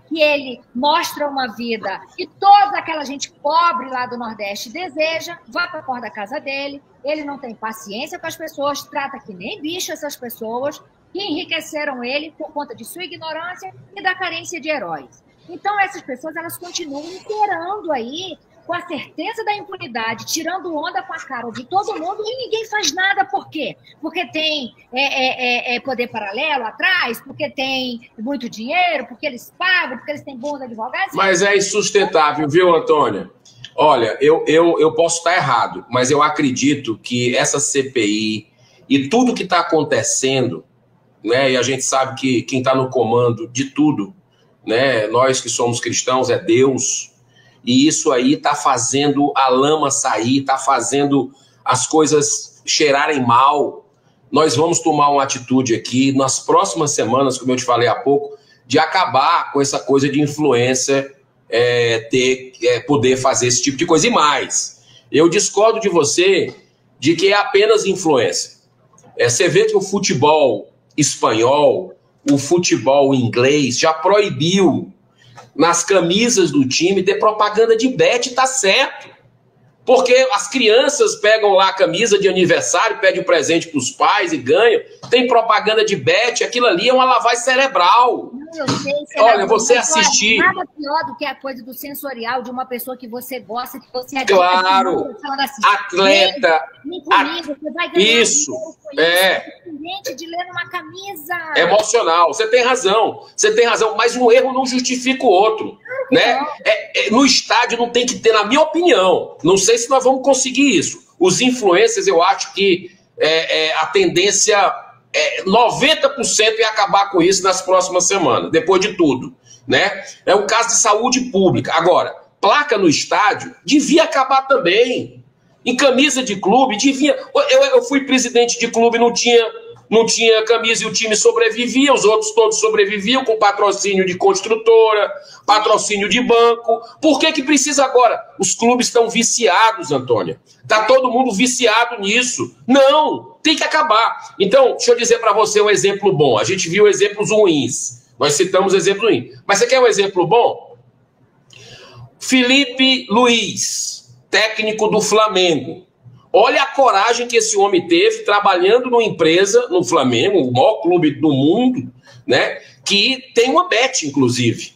que ele mostra uma vida que toda aquela gente pobre lá do Nordeste deseja, vai para a porta da casa dele, ele não tem paciência com as pessoas, trata que nem bicho essas pessoas, que enriqueceram ele por conta de sua ignorância e da carência de heróis. Então, essas pessoas, elas continuam imperando aí com a certeza da impunidade, tirando onda com a cara de todo mundo, e ninguém faz nada. Por quê? Porque tem poder paralelo atrás, porque tem muito dinheiro, porque eles pagam, porque eles têm bons advogados. Mas é insustentável, viu, Antônia? Olha, eu posso estar errado, mas eu acredito que essa CPI e tudo que está acontecendo, né, e a gente sabe que quem está no comando de tudo, né, nós que somos cristãos, é Deus, e isso aí está fazendo a lama sair, está fazendo as coisas cheirarem mal. Nós vamos tomar uma atitude aqui nas próximas semanas, como eu te falei há pouco, de acabar com essa coisa de influência, poder fazer esse tipo de coisa. E mais, eu discordo de você de que é apenas influência. Você vê que o futebol espanhol, o futebol inglês já proibiu nas camisas do time ter propaganda de bet, tá certo. Porque as crianças pegam lá a camisa de aniversário, pedem um presente para os pais e ganham. Tem propaganda de bet, aquilo ali é uma lavagem cerebral. Eu sei, olha, você assistir... Nada pior do que a coisa do sensorial de uma pessoa que você gosta, que você é... Claro, assim, atleta... Comigo, você vai ganhar isso, diferente de ler numa camisa. Emocional, você tem razão, mas um erro não justifica o outro. Né? No estádio não tem que ter, na minha opinião, não sei se nós vamos conseguir isso. Os influencers, eu acho que a tendência 90% é acabar com isso nas próximas semanas, depois de tudo. Né? É um caso de saúde pública. Agora, placa no estádio devia acabar também. Em camisa de clube, devia... Eu fui presidente de clube, não tinha camisa e o time sobrevivia, os outros todos sobreviviam com patrocínio de construtora, patrocínio de banco. Por que precisa agora? Os clubes estão viciados, Antônia. Está todo mundo viciado nisso. Não, tem que acabar. Então, deixa eu dizer para você um exemplo bom. A gente viu exemplos ruins. Nós citamos exemplos ruins. Mas você quer um exemplo bom? Felipe Luiz, técnico do Flamengo. Olha a coragem que esse homem teve trabalhando numa empresa, no Flamengo, o maior clube do mundo, né, que tem uma bet, inclusive.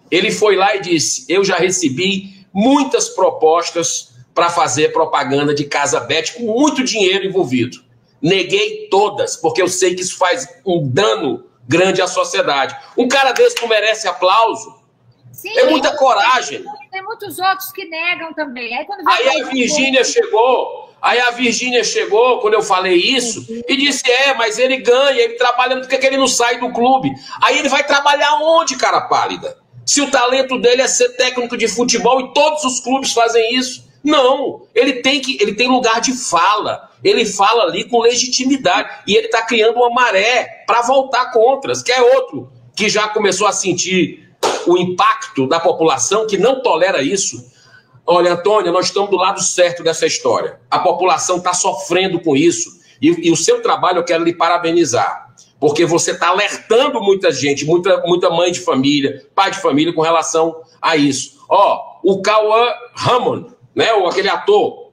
Ele foi lá e disse, eu já recebi muitas propostas para fazer propaganda de casa bet com muito dinheiro envolvido. Neguei todas, porque eu sei que isso faz um dano grande à sociedade. Um cara desse não merece aplauso? Sim, é muita coragem. Tem muitos outros que negam também. Aí a Virgínia chegou, quando eu falei isso, e disse, mas ele ganha, ele trabalha, por que ele não sai do clube? Aí ele vai trabalhar onde, cara pálida? Se o talento dele é ser técnico de futebol e todos os clubes fazem isso. Não, ele tem lugar de fala. Ele fala ali com legitimidade. E ele está criando uma maré para voltar contra. Quer outro que já começou a sentir o impacto da população que não tolera isso? Olha, Antônia, nós estamos do lado certo dessa história. A população está sofrendo com isso. E o seu trabalho eu quero lhe parabenizar. Porque você está alertando muita gente, muita mãe de família, pai de família com relação a isso. O Cauã Raymond, né, aquele ator,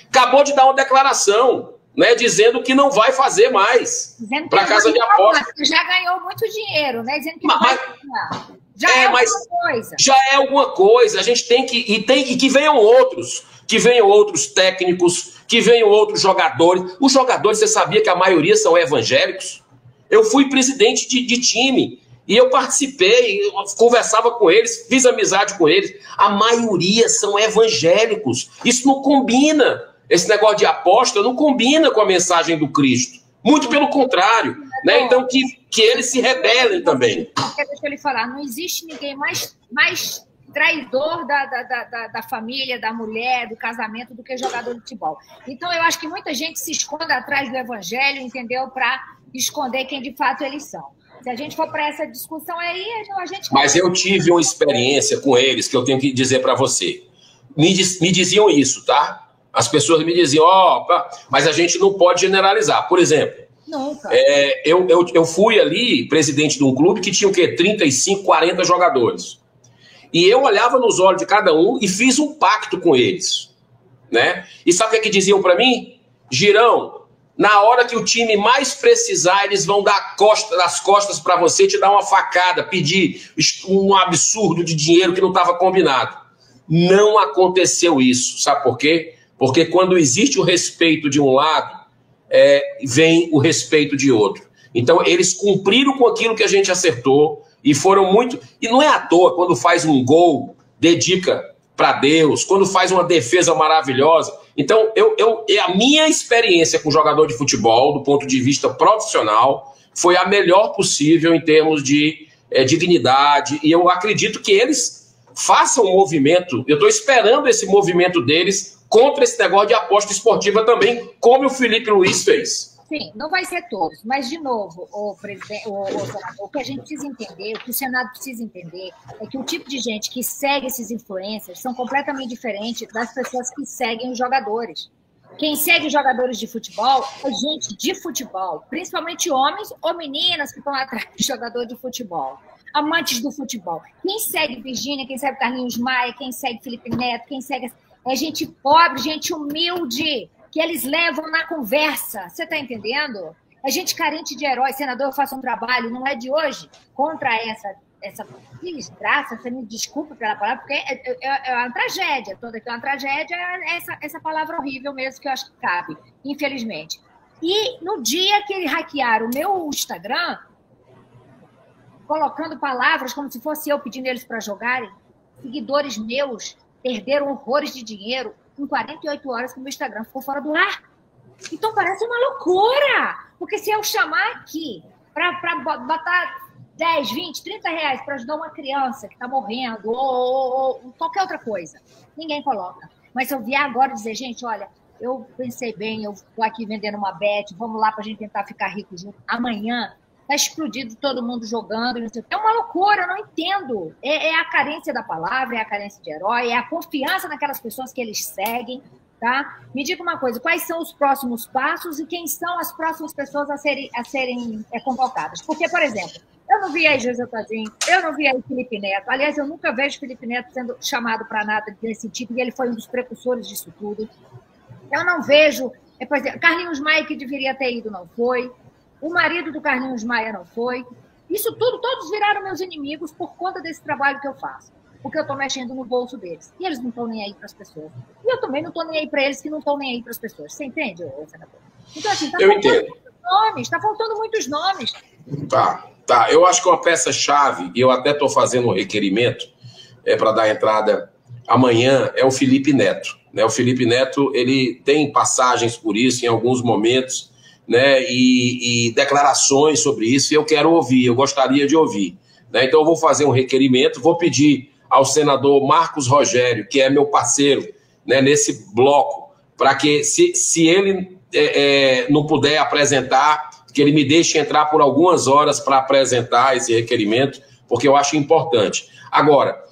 acabou de dar uma declaração, né, dizendo que não vai fazer mais para casa de aposta. Já ganhou muito dinheiro, né? Dizendo que não vai ganhar. Já é alguma coisa. A gente tem que venham outros técnicos, que venham outros jogadores. Os jogadores, você sabia que a maioria são evangélicos? Eu fui presidente de time e eu participei, eu conversava com eles, fiz amizade com eles. A maioria são evangélicos. Isso não combina. Esse negócio de aposta não combina com a mensagem do Cristo. Muito pelo contrário. Né? Então, que eles se rebelem também. Deixa eu lhe falar, não existe ninguém mais traidor da família, da mulher, do casamento, do que jogador de futebol. Então, eu acho que muita gente se esconde atrás do evangelho, entendeu? Para esconder quem de fato eles são. Se a gente for para essa discussão aí, a gente... Mas eu tive uma experiência com eles que eu tenho que dizer para você. Me diziam isso, tá? As pessoas me diziam, mas a gente não pode generalizar. Por exemplo, eu fui ali presidente de um clube que tinha o quê? 35, 40 jogadores. E eu olhava nos olhos de cada um e fiz um pacto com eles. Né? E sabe o que diziam para mim? Girão, na hora que o time mais precisar, eles vão dar as costas para você, te dar uma facada, pedir um absurdo de dinheiro que não estava combinado. não aconteceu isso. Sabe por quê? Porque quando existe o respeito de um lado, vem o respeito de outro. Então, eles cumpriram com aquilo que a gente acertou e foram muito... E não é à toa, quando faz um gol, dedica para Deus, quando faz uma defesa maravilhosa. Então, a minha experiência com jogador de futebol, do ponto de vista profissional, foi a melhor possível em termos de dignidade, e eu acredito que eles façam um movimento, eu estou esperando esse movimento deles contra esse negócio de aposta esportiva também, como o Felipe Luiz fez. Sim, não vai ser todos, mas, de novo, o senador, o que a gente precisa entender, o que o Senado precisa entender, é que o tipo de gente que segue esses influencers são completamente diferentes das pessoas que seguem os jogadores. Quem segue os jogadores de futebol é gente de futebol, principalmente homens ou meninas que estão atrás de jogador de futebol, amantes do futebol. Quem segue Virgínia, quem segue Carlinhos Maia, quem segue Felipe Neto, quem segue... É gente pobre, gente humilde, que eles levam na conversa. Você está entendendo? É gente carente de herói. Senador, eu faço um trabalho, não é de hoje, contra essa desgraça, você me desculpa pela palavra, porque é uma tragédia, toda aqui é uma tragédia, essa palavra horrível mesmo, que eu acho que cabe, infelizmente. E no dia que hackearam o meu Instagram, colocando palavras como se fosse eu pedindo eles para jogarem, seguidores meus perderam horrores de dinheiro em 48 horas que o meu Instagram ficou fora do ar. Então parece uma loucura, porque se eu chamar aqui para botar 10, 20, 30 reais para ajudar uma criança que está morrendo ou qualquer outra coisa, ninguém coloca. Mas se eu vier agora dizer, gente, olha, eu pensei bem, eu estou aqui vendendo uma bet, vamos lá para a gente tentar ficar rico junto. Amanhã está explodido todo mundo jogando. Não sei o que. É uma loucura, eu não entendo. É a carência da palavra, é a carência de herói, é a confiança naquelas pessoas que eles seguem. Tá? Me diga uma coisa, quais são os próximos passos e quem são as próximas pessoas a serem convocadas? Porque, por exemplo, eu não vi aí José Tadinho, eu não vi aí Felipe Neto. Aliás, eu nunca vejo Felipe Neto sendo chamado para nada desse tipo, e ele foi um dos precursores disso tudo. Eu não vejo, por exemplo, Carlinhos Maia, que deveria ter ido, não foi. O marido do Carlinhos Maia não foi. Isso tudo, todos viraram meus inimigos por conta desse trabalho que eu faço. Porque eu estou mexendo no bolso deles. E eles não estão nem aí para as pessoas. E eu também não estou nem aí para eles que não estão nem aí para as pessoas. Você entende, senador? Então, assim, está faltando muitos nomes. Tá. Eu acho que uma peça-chave, e eu até estou fazendo um requerimento para dar entrada amanhã, é o Felipe Neto. Né? O Felipe Neto, ele tem passagens por isso em alguns momentos, né? E declarações sobre isso, e eu quero ouvir, eu gostaria de ouvir. Né? Então eu vou fazer um requerimento, vou pedir ao senador Marcos Rogério, que é meu parceiro, né, nesse bloco, para que, se ele não puder apresentar, que ele me deixe entrar por algumas horas para apresentar esse requerimento, porque eu acho importante. Agora,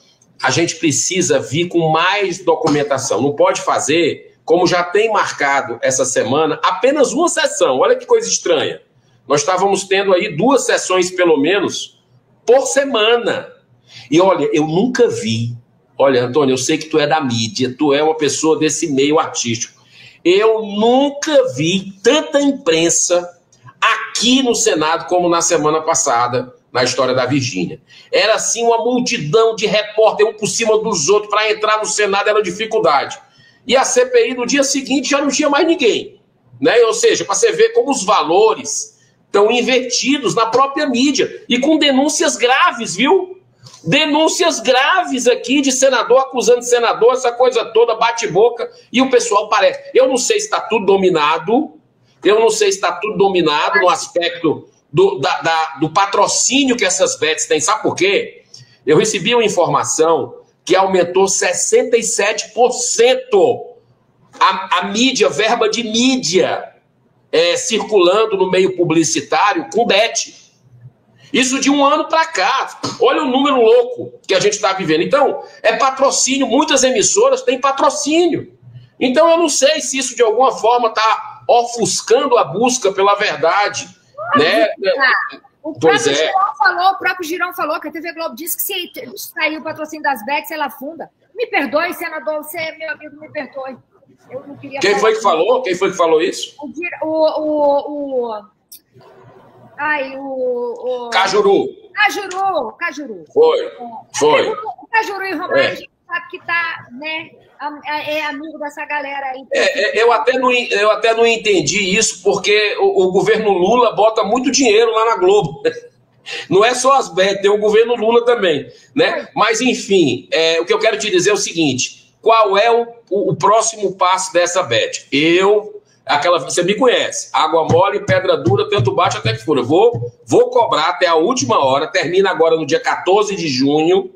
a gente precisa vir com mais documentação, não pode fazer, como já tem marcado essa semana, apenas uma sessão. Olha que coisa estranha. Nós estávamos tendo aí 2 sessões, pelo menos, por semana. E olha, eu nunca vi, olha, Antônio, eu sei que tu é da mídia, tu é uma pessoa desse meio artístico, eu nunca vi tanta imprensa aqui no Senado como na semana passada, na história da Virgínia. Era assim uma multidão de repórter, um por cima dos outros, para entrar no Senado era dificuldade. E a CPI no dia seguinte já não tinha mais ninguém, né? Ou seja, para você ver como os valores estão invertidos na própria mídia e com denúncias graves, viu? Denúncias graves aqui de senador acusando senador, essa coisa toda, bate-boca, e o pessoal parece... Eu não sei se está tudo dominado, no aspecto do patrocínio que essas bets têm. Sabe por quê? Eu recebi uma informação que aumentou 67% a mídia, verba de mídia circulando no meio publicitário com bet. Isso de um ano para cá. Olha o número louco que a gente está vivendo. Então, é patrocínio. Muitas emissoras têm patrocínio. Então, eu não sei se isso de alguma forma está ofuscando a busca pela verdade. Né? O próprio Girão falou que a TV Globo disse que se sair o patrocínio das bets, ela afunda. Me perdoe, senador, você é meu amigo, me perdoe. Eu não queria Quem foi que falou? Quem foi que falou isso? O Cajuru. Cajuru. Foi. O Cajuru e o Romário, sabe que tá, né, é amigo dessa galera aí. Eu até não entendi isso, porque o governo Lula bota muito dinheiro lá na Globo. Não é só as bet, tem o governo Lula também, né? Mas, enfim, o que eu quero te dizer é o seguinte: qual é o próximo passo dessa bet? Você me conhece, água mole, pedra dura, tanto bate até que fura. Vou cobrar até a última hora, termina agora no dia 14 de junho,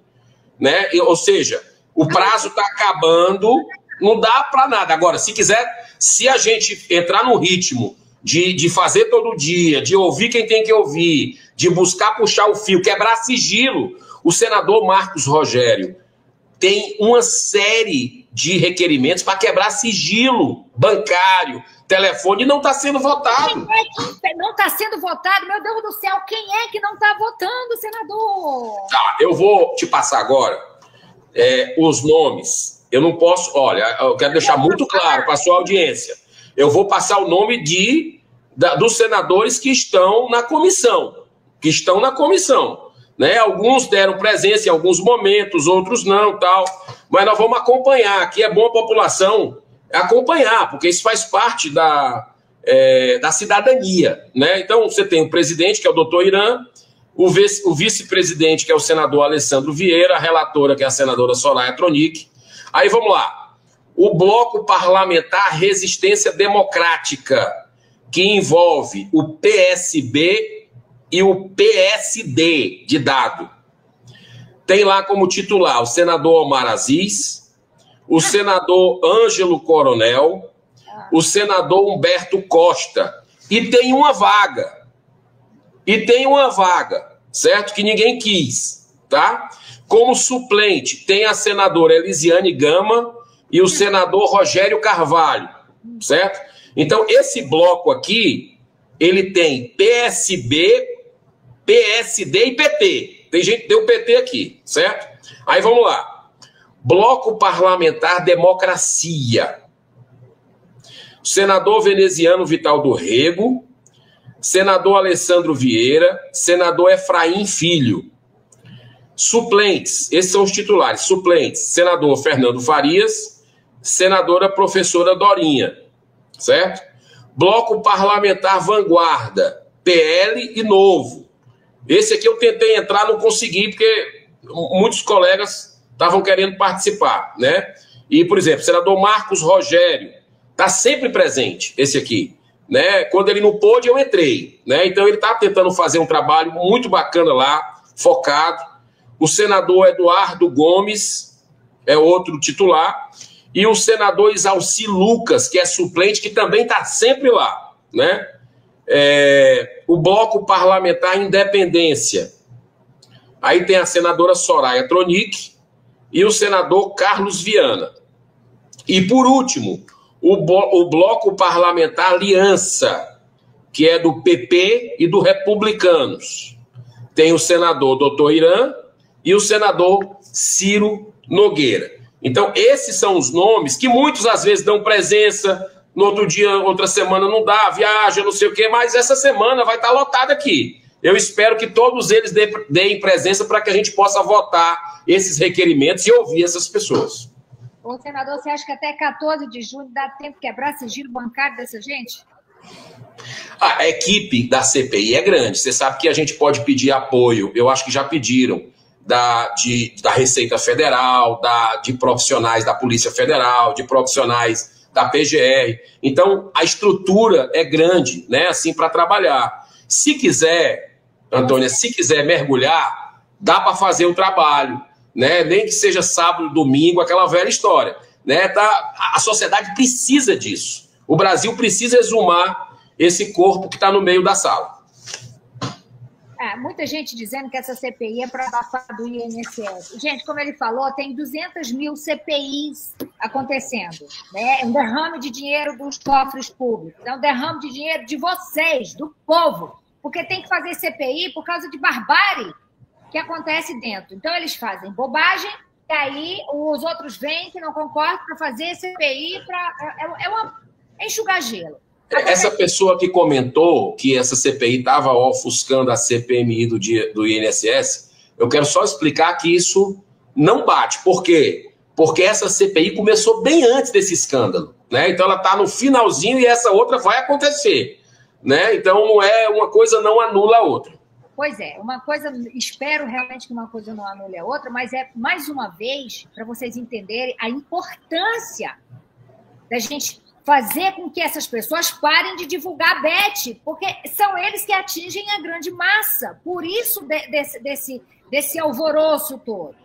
né? Ou seja, o prazo está acabando, não dá para nada. Agora, se a gente entrar no ritmo de fazer todo dia, de ouvir quem tem que ouvir, de buscar puxar o fio, quebrar sigilo, o senador Marcos Rogério tem uma série de requerimentos para quebrar sigilo bancário, telefone, e não está sendo votado. Quem é que não está sendo votado? Meu Deus do céu, quem é que não está votando, senador? Tá, eu vou te passar agora os nomes. Eu não posso... Olha, eu quero deixar muito claro para a sua audiência. Eu vou passar o nome dos senadores que estão na comissão. Né? Alguns deram presença em alguns momentos, outros não, tal. Mas nós vamos acompanhar. Aqui é bom a população acompanhar, porque isso faz parte da cidadania, né? Então, você tem o presidente, que é o doutor Irã, o vice-presidente, que é o senador Alessandro Vieira, a relatora, que é a senadora Soraya Tronic. Aí, vamos lá. O bloco parlamentar Resistência Democrática, que envolve o PSB e o PSD de dado. Tem lá como titular o senador Omar Aziz, o senador Ângelo Coronel, o senador Humberto Costa. E tem uma vaga, certo? Que ninguém quis, tá? Como suplente, tem a senadora Elisiane Gama e o senador Rogério Carvalho, certo? Então, esse bloco aqui, ele tem PSB, PSD e PT. Tem gente que deu PT aqui, certo? Aí, vamos lá. Bloco Parlamentar Democracia. Senador veneziano Vital do Rego, senador Alessandro Vieira, senador Efraim Filho. Suplentes, esses são os titulares. Suplentes, senador Fernando Farias, senadora professora Dorinha, certo? Bloco Parlamentar Vanguarda, PL e Novo. Esse aqui eu tentei entrar, não consegui, porque muitos colegas estavam querendo participar, né? E, por exemplo, o senador Marcos Rogério está sempre presente, esse aqui, né? Quando ele não pôde, eu entrei, né? Então, ele está tentando fazer um trabalho muito bacana lá, focado. O senador Eduardo Gomes é outro titular. E o senador Isalci Lucas, que é suplente, que também está sempre lá, né? O bloco parlamentar Independência. Aí tem a senadora Soraya Tronic e o senador Carlos Viana. E, por último, o bloco parlamentar Aliança, que é do PP e do Republicanos. Tem o senador Dr. Irã e o senador Ciro Nogueira. Então, esses são os nomes que muitos, às vezes, dão presença, no outro dia, outra semana não dá, viaja, não sei o quê, mas essa semana vai estar lotada aqui. Eu espero que todos eles deem presença para que a gente possa votar esses requerimentos e ouvir essas pessoas. Ô, senador, você acha que até 14 de junho dá tempo de quebrar sigilo bancário dessa gente? A equipe da CPI é grande. Você sabe que a gente pode pedir apoio. Eu acho que já pediram da Receita Federal, de profissionais da Polícia Federal, de profissionais da PGR. Então, a estrutura é grande, né, assim, para trabalhar. Se quiser, Antônia, se quiser mergulhar, dá para fazer o trabalho, né? Nem que seja sábado, domingo, aquela velha história, né? A sociedade precisa disso. O Brasil precisa exumar esse corpo que está no meio da sala. Muita gente dizendo que essa CPI é para abafar do INSS. Gente, como ele falou, tem 200 mil CPIs acontecendo, né? É um derrame de dinheiro dos cofres públicos, é um derrame de dinheiro de vocês, do povo, porque tem que fazer CPI por causa de barbárie que acontece dentro. Então, eles fazem bobagem, e aí os outros vêm que não concordam para fazer CPI, é enxugar gelo. Essa pessoa que comentou que essa CPI estava ofuscando a CPMI do INSS, eu quero só explicar que isso não bate. Por quê? porque essa CPI começou bem antes desse escândalo, né? Então ela está no finalzinho e essa outra vai acontecer, né? Então não é uma coisa não anula a outra. Pois é, uma coisa, espero realmente que uma coisa não anule a outra, mas é, mais uma vez, para vocês entenderem a importância da gente fazer com que essas pessoas parem de divulgar a Beth, porque são eles que atingem a grande massa, por isso desse alvoroço todo.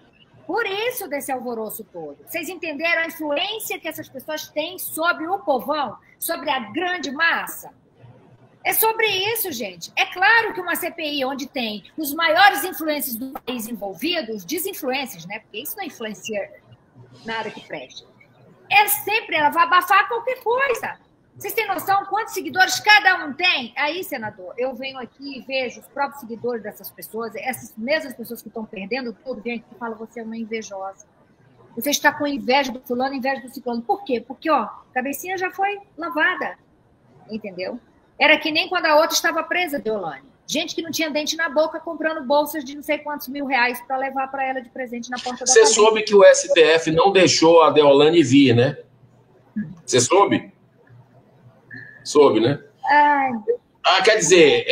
Por isso desse alvoroço todo. Vocês entenderam a influência que essas pessoas têm sobre o povão, sobre a grande massa? É sobre isso, gente. É claro que uma CPI onde tem os maiores influencers do país envolvidos, desinfluências, né? Porque isso não influencia nada que preste. Ela vai abafar qualquer coisa. Vocês têm noção quantos seguidores cada um tem? Aí, senador, eu venho aqui e vejo os próprios seguidores dessas pessoas, essas mesmas pessoas que estão perdendo tudo, vem aqui e falam, você é uma invejosa. Você está com inveja do fulano, inveja do ciclano. Por quê? Porque, ó, a cabecinha já foi lavada. Entendeu? Era que nem quando a outra estava presa, Deolane. Gente que não tinha dente na boca comprando bolsas de não sei quantos R$1.000 para levar para ela de presente na porta da Você soube que o STF não deixou a Deolane vir, né? Você soube? Soube, né? Ai. Quer dizer,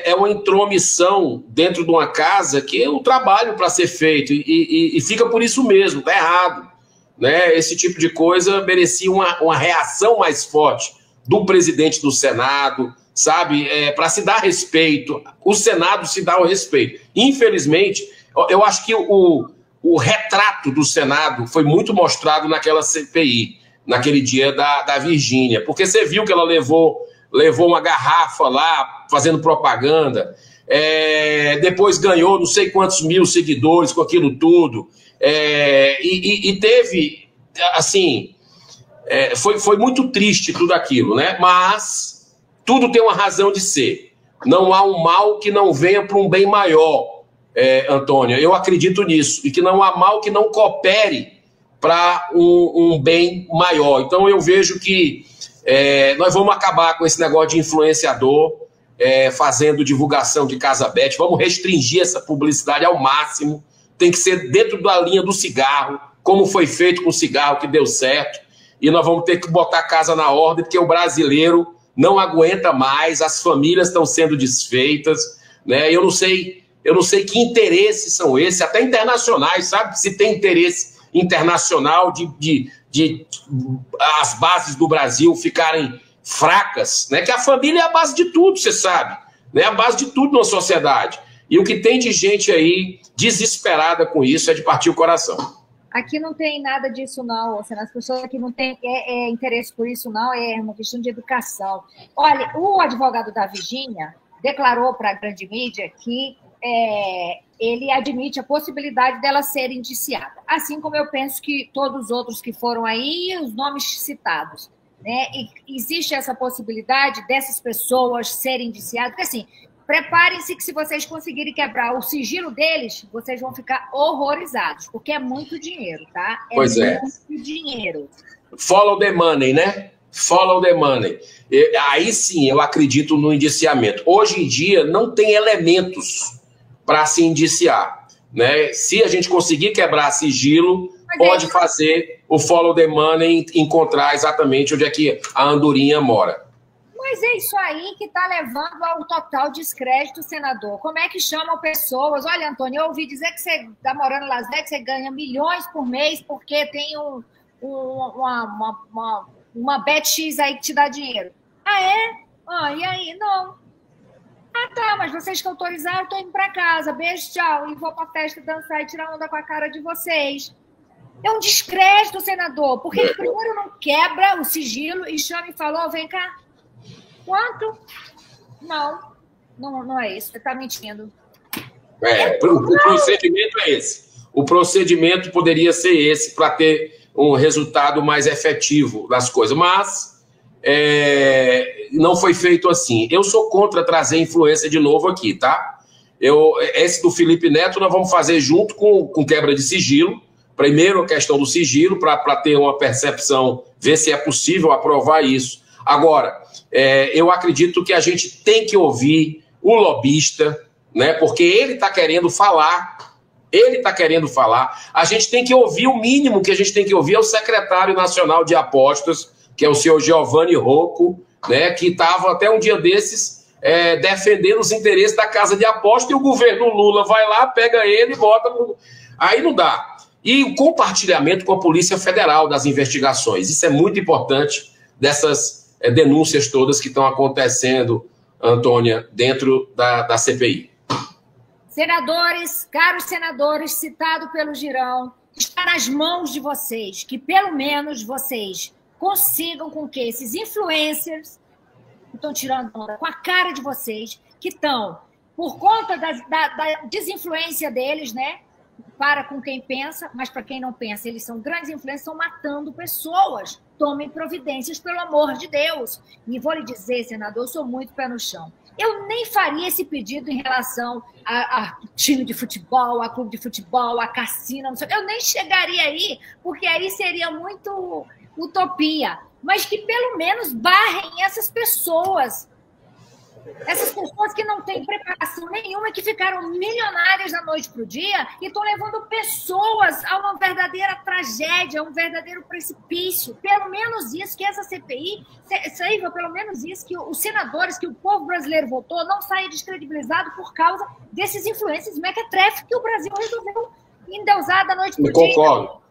é uma intromissão dentro de uma casa que é um trabalho para ser feito e fica por isso mesmo, tá errado, né? Esse tipo de coisa merecia uma reação mais forte do presidente do Senado, sabe? Para se dar respeito. O Senado se dá o respeito. Infelizmente, eu acho que o retrato do Senado foi muito mostrado naquela CPI, naquele dia da Virgínia, porque você viu que ela levou uma garrafa lá, fazendo propaganda, depois ganhou não sei quantos mil seguidores com aquilo tudo, e teve, assim, foi muito triste tudo aquilo, né? Mas tudo tem uma razão de ser. Não há um mal que não venha para um bem maior, Antônia. Eu acredito nisso. E que não há mal que não coopere para um bem maior. Então eu vejo que nós vamos acabar com esse negócio de influenciador fazendo divulgação de Casa Beth. Vamos restringir essa publicidade ao máximo. Tem que ser dentro da linha do cigarro, como foi feito com o cigarro que deu certo. E nós vamos ter que botar a casa na ordem, porque o brasileiro não aguenta mais, as famílias estão sendo desfeitas, né? Eu não sei que interesses são esses, até internacionais, sabe? Se tem interesse internacional de as bases do Brasil ficarem fracas, né? Que a família é a base de tudo, você sabe, né? A base de tudo na sociedade. E o que tem de gente aí desesperada com isso é de partir o coração. Aqui não tem nada disso, não. As pessoas aqui não têm interesse por isso, não. É uma questão de educação. Olha, o advogado da Virgínia declarou para a grande mídia que ele admite a possibilidade dela ser indiciada. Assim como eu penso que todos os outros que foram aí, os nomes citados, né? E existe essa possibilidade dessas pessoas serem indiciadas, porque assim, preparem-se que se vocês conseguirem quebrar o sigilo deles, vocês vão ficar horrorizados, porque é muito dinheiro, tá? Pois é. Muito dinheiro. Follow the money, né? Follow the money. Aí sim eu acredito no indiciamento. Hoje em dia não tem elementos para se indiciar, né? Se a gente conseguir quebrar sigilo, pode fazer o follow the money, encontrar exatamente onde é que a andorinha mora. Mas é isso aí que está levando ao total descrédito, senador. Como é que chamam pessoas? Olha, Antônio, eu ouvi dizer que você está morando em Las Vegas, você ganha milhões por mês porque tem uma BetX aí que te dá dinheiro. Ah, é? E aí? Não. Ah, tá, mas vocês que autorizaram, eu tô indo para casa. Beijo, tchau. E vou para a festa dançar e tirar onda com a cara de vocês. É um descrédito, senador, porque ele primeiro não quebra o sigilo e chama e falou, vem cá. Quanto? Não é isso. Você está mentindo. O procedimento é esse. O procedimento poderia ser esse para ter um resultado mais efetivo das coisas, mas não foi feito assim. Eu sou contra trazer influência de novo aqui, tá? Esse do Felipe Neto nós vamos fazer junto com quebra de sigilo. Primeiro a questão do sigilo, para ter uma percepção, ver se é possível aprovar isso. Agora, eu acredito que a gente tem que ouvir o lobista, né, porque ele está querendo falar Ele está querendo falar. A gente tem que ouvir, o mínimo que a gente tem que ouvir é o secretário nacional de apostas, que é o senhor Giovanni Rocco, né, que estava até um dia desses defendendo os interesses da casa de aposta, e o governo Lula vai lá, pega ele e bota... Aí não dá. E o compartilhamento com a Polícia Federal das investigações. Isso é muito importante, dessas denúncias todas que estão acontecendo, Antônia, dentro da CPI. Senadores, caros senadores, citado pelo Girão, está nas mãos de vocês, que pelo menos vocês consigam com que esses influencers que estão tirando onda com a cara de vocês, que estão, por conta da desinfluência deles, né? Para com quem pensa, mas para quem não pensa, eles são grandes influências, estão matando pessoas. Tomem providências, pelo amor de Deus. E vou lhe dizer, senador, eu sou muito pé no chão. Eu nem faria esse pedido em relação a time de futebol, a clube de futebol, a cassino, não sei. Eu nem chegaria aí, porque aí seria muito utopia. Mas que pelo menos barrem essas pessoas que não têm preparação nenhuma, que ficaram milionárias da noite para o dia e estão levando pessoas a uma verdadeira tragédia, a um verdadeiro precipício. Pelo menos isso, que essa CPI saiba, pelo menos isso, que os senadores, que o povo brasileiro votou, não saia descredibilizado por causa desses influências mequetrefe que o Brasil resolveu endeusar da noite para o dia.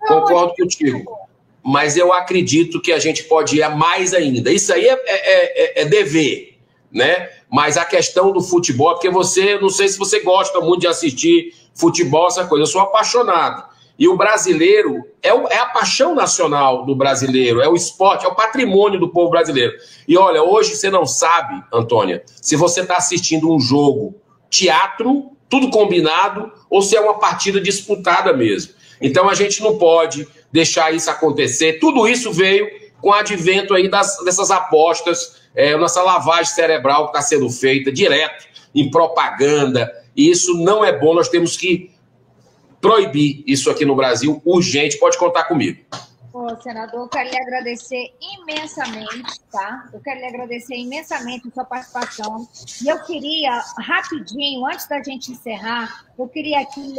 Concordo contigo. Mas eu acredito que a gente pode ir mais ainda. Isso aí é dever, né? Mas a questão do futebol, porque você, não sei se você gosta muito de assistir futebol, essa coisa, eu sou apaixonado. E o brasileiro, é a paixão nacional do brasileiro, é o esporte, é o patrimônio do povo brasileiro. E olha, hoje você não sabe, Antônia, se você está assistindo um jogo, teatro, tudo combinado, ou se é uma partida disputada mesmo. Então a gente não pode deixar isso acontecer. Tudo isso veio com o advento aí dessas apostas, nossa lavagem cerebral que está sendo feita direto em propaganda, e isso não é bom, nós temos que proibir isso aqui no Brasil, urgente, pode contar comigo. Senador, eu quero lhe agradecer imensamente, tá? Eu quero lhe agradecer imensamente a sua participação, e eu queria, rapidinho, antes da gente encerrar, eu queria aqui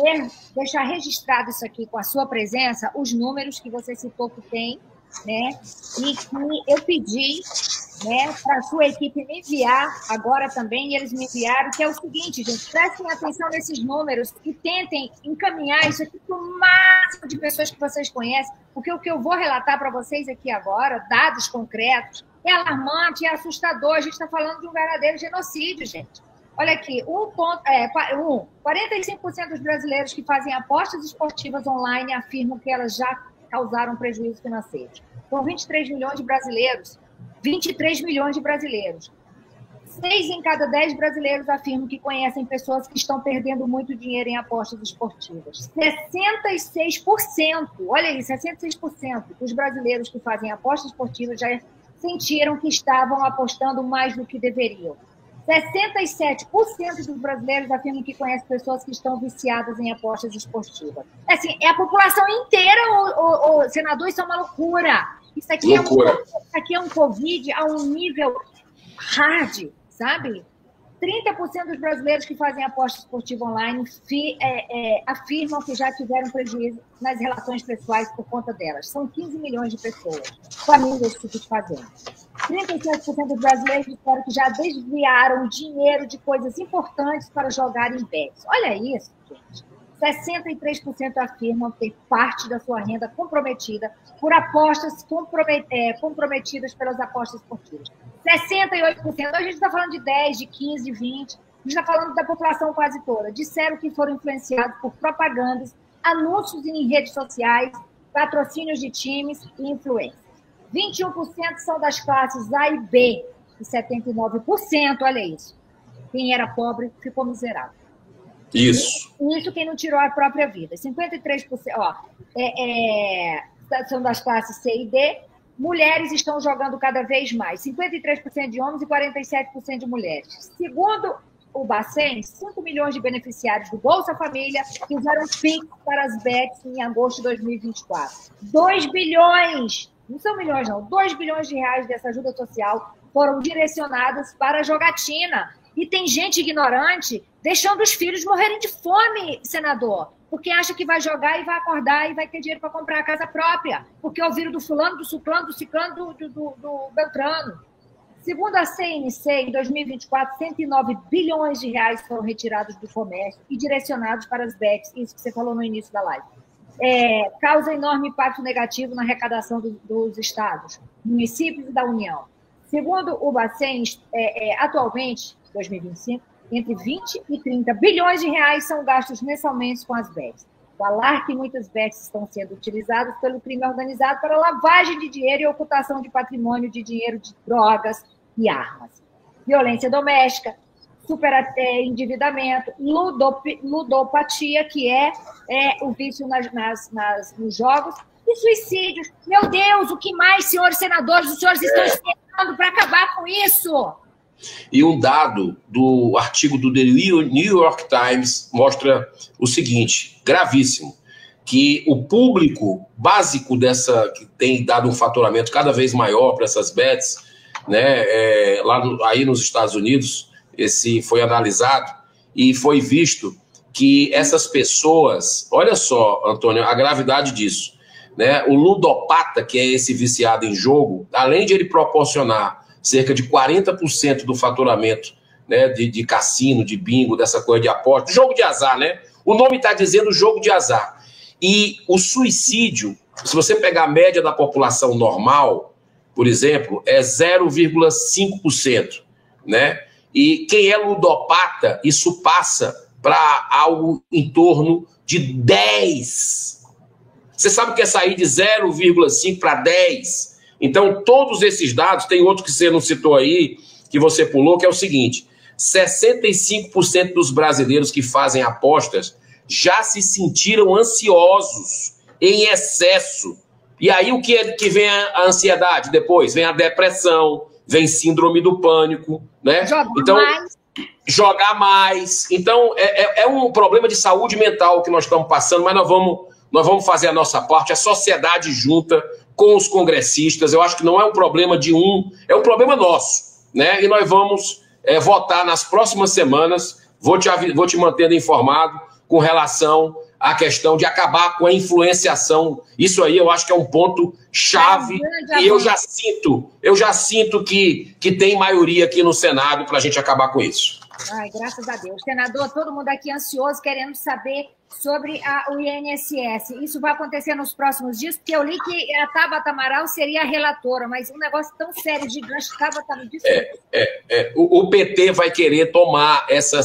deixar registrado isso aqui com a sua presença, os números que você citou que tem, né? E que eu pedi, né, para a sua equipe me enviar agora também, e eles me enviaram, que é o seguinte, gente, prestem atenção nesses números e tentem encaminhar isso aqui para o máximo de pessoas que vocês conhecem, porque o que eu vou relatar para vocês aqui agora, dados concretos, é alarmante, é assustador, a gente está falando de um verdadeiro genocídio, gente. Olha aqui, 45% dos brasileiros que fazem apostas esportivas online afirmam que elas já causaram prejuízo financeiro. São 23 milhões de brasileiros. 23 milhões de brasileiros. 6 em cada 10 brasileiros afirmam que conhecem pessoas que estão perdendo muito dinheiro em apostas esportivas. 66%, olha aí, 66% dos brasileiros que fazem apostas esportivas já sentiram que estavam apostando mais do que deveriam. 67% dos brasileiros afirmam que conhecem pessoas que estão viciadas em apostas esportivas. Assim, é a população inteira, o senador, isso é uma loucura. Isso aqui é um Covid a um nível hard, sabe? 30% dos brasileiros que fazem aposta esportiva online afirmam que já tiveram prejuízo nas relações pessoais por conta delas. São 15 milhões de pessoas, famílias que ficam fazendo. 37% dos brasileiros disseram que já desviaram dinheiro de coisas importantes para jogar em bets. Olha isso, gente. 63% afirmam ter parte da sua renda comprometida por apostas comprometidas pelas apostas esportivas. 68%, a gente está falando de 10, de 15, de 20, a gente está falando da população quase toda, disseram que foram influenciados por propagandas, anúncios em redes sociais, patrocínios de times e influências. 21% são das classes A e B, e 79%, olha isso, quem era pobre ficou miserável. Isso. Isso quem não tirou a própria vida. 53%, são das classes C e D. Mulheres estão jogando cada vez mais. 53% de homens e 47% de mulheres. Segundo o Bacen, 5 milhões de beneficiários do Bolsa Família fizeram PIX para as bets em agosto de 2024. 2 bilhões, não são milhões não, 2 bilhões de reais dessa ajuda social foram direcionados para a jogatina. E tem gente ignorante deixando os filhos morrerem de fome, senador, porque acha que vai jogar e vai acordar e vai ter dinheiro para comprar a casa própria, porque ouviram do fulano, do ciclano, do ciclano, do Beltrano. Segundo a CNC, em 2024, 109 bilhões de reais foram retirados do comércio e direcionados para as bets, isso que você falou no início da live. Causa enorme impacto negativo na arrecadação dos estados, municípios e da União. Segundo o Bacen, atualmente, 2025, entre 20 e 30 bilhões de reais são gastos mensalmente com as bets. Falar que muitas bets estão sendo utilizadas pelo crime organizado para lavagem de dinheiro e ocultação de patrimônio de dinheiro de drogas e armas. Violência doméstica, superendividamento, ludopatia, que é o vício nos jogos, e suicídios. Meu Deus, o que mais, senhores senadores, os senhores estão esperando para acabar com isso? E um dado do artigo do The New York Times mostra o seguinte, gravíssimo, que o público básico que tem dado um faturamento cada vez maior para essas bets, né, aí nos Estados Unidos, esse foi analisado e foi visto que essas pessoas, olha só, Antônio, a gravidade disso, né, o ludopata, que é esse viciado em jogo, além de ele proporcionar cerca de 40% do faturamento, né, de cassino, de bingo, dessa coisa de aposta, jogo de azar, né? O nome está dizendo jogo de azar. E o suicídio, se você pegar a média da população normal, por exemplo, é 0,5%, né? E quem é ludopata, isso passa para algo em torno de 10%. Você sabe o que é sair de 0,5 para 10%? Então, todos esses dados, tem outro que você não citou aí, que você pulou, que é o seguinte, 65% dos brasileiros que fazem apostas já se sentiram ansiosos, em excesso. E aí o que é que vem a ansiedade depois? Vem a depressão, vem síndrome do pânico, né? Jogar mais. Então, é um problema de saúde mental que nós estamos passando, mas nós vamos fazer a nossa parte, a sociedade junta com os congressistas. Eu acho que não é um problema de é um problema nosso, né? E nós vamos votar nas próximas semanas, vou te mantendo informado com relação à questão de acabar com a influenciação. Isso aí eu acho que é um ponto chave e eu já sinto que tem maioria aqui no Senado para a gente acabar com isso. Ai, graças a Deus. Senador, todo mundo aqui ansioso, querendo saber sobre o INSS. Isso vai acontecer nos próximos dias, porque eu li que a Tabata Amaral seria a relatora, mas um negócio tão sério, gigante, Tabata me disse. O PT vai querer tomar essa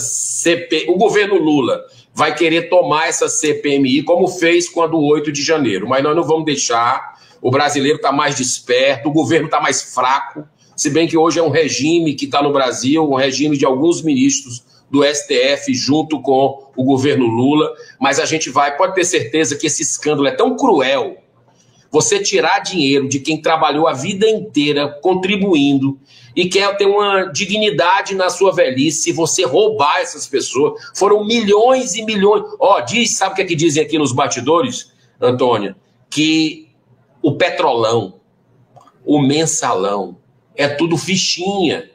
o governo Lula vai querer tomar essa CPMI, como fez com a do 8 de janeiro, mas nós não vamos deixar. O brasileiro está mais desperto, o governo está mais fraco, se bem que hoje é um regime que está no Brasil, um regime de alguns ministros do STF junto com o governo Lula, mas a gente pode ter certeza que esse escândalo é tão cruel, você tirar dinheiro de quem trabalhou a vida inteira contribuindo e quer ter uma dignidade na sua velhice, se você roubar essas pessoas, foram milhões e milhões. Sabe o que dizem aqui nos bastidores, Antônia? Que o Petrolão, o Mensalão, é tudo fichinha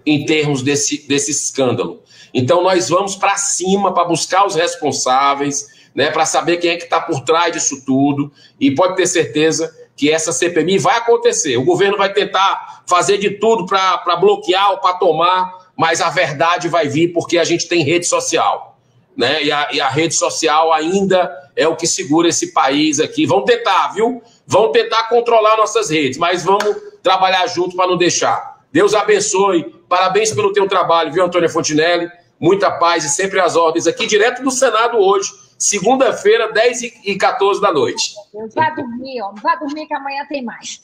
em termos desse escândalo. Então nós vamos para cima para buscar os responsáveis, né, para saber quem é que está por trás disso tudo, e pode ter certeza que essa CPMI vai acontecer. O governo vai tentar fazer de tudo para bloquear ou para tomar, mas a verdade vai vir porque a gente tem rede social, né? E a rede social ainda é o que segura esse país aqui. Vão tentar, viu? Vão tentar controlar nossas redes, mas vamos trabalhar junto para não deixar. Deus abençoe. Parabéns pelo teu trabalho, viu, Antônia Fontinelli? Muita paz e sempre às ordens aqui, direto do Senado hoje, segunda-feira, 10h14 da noite. Vai dormir, homem. Vai dormir que amanhã tem mais.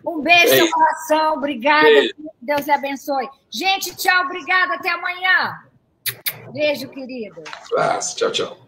Um beijo no seu coração. Obrigada. Beijo. Deus lhe abençoe. Gente, tchau. Obrigada. Até amanhã. Beijo, querido. Tchau, tchau.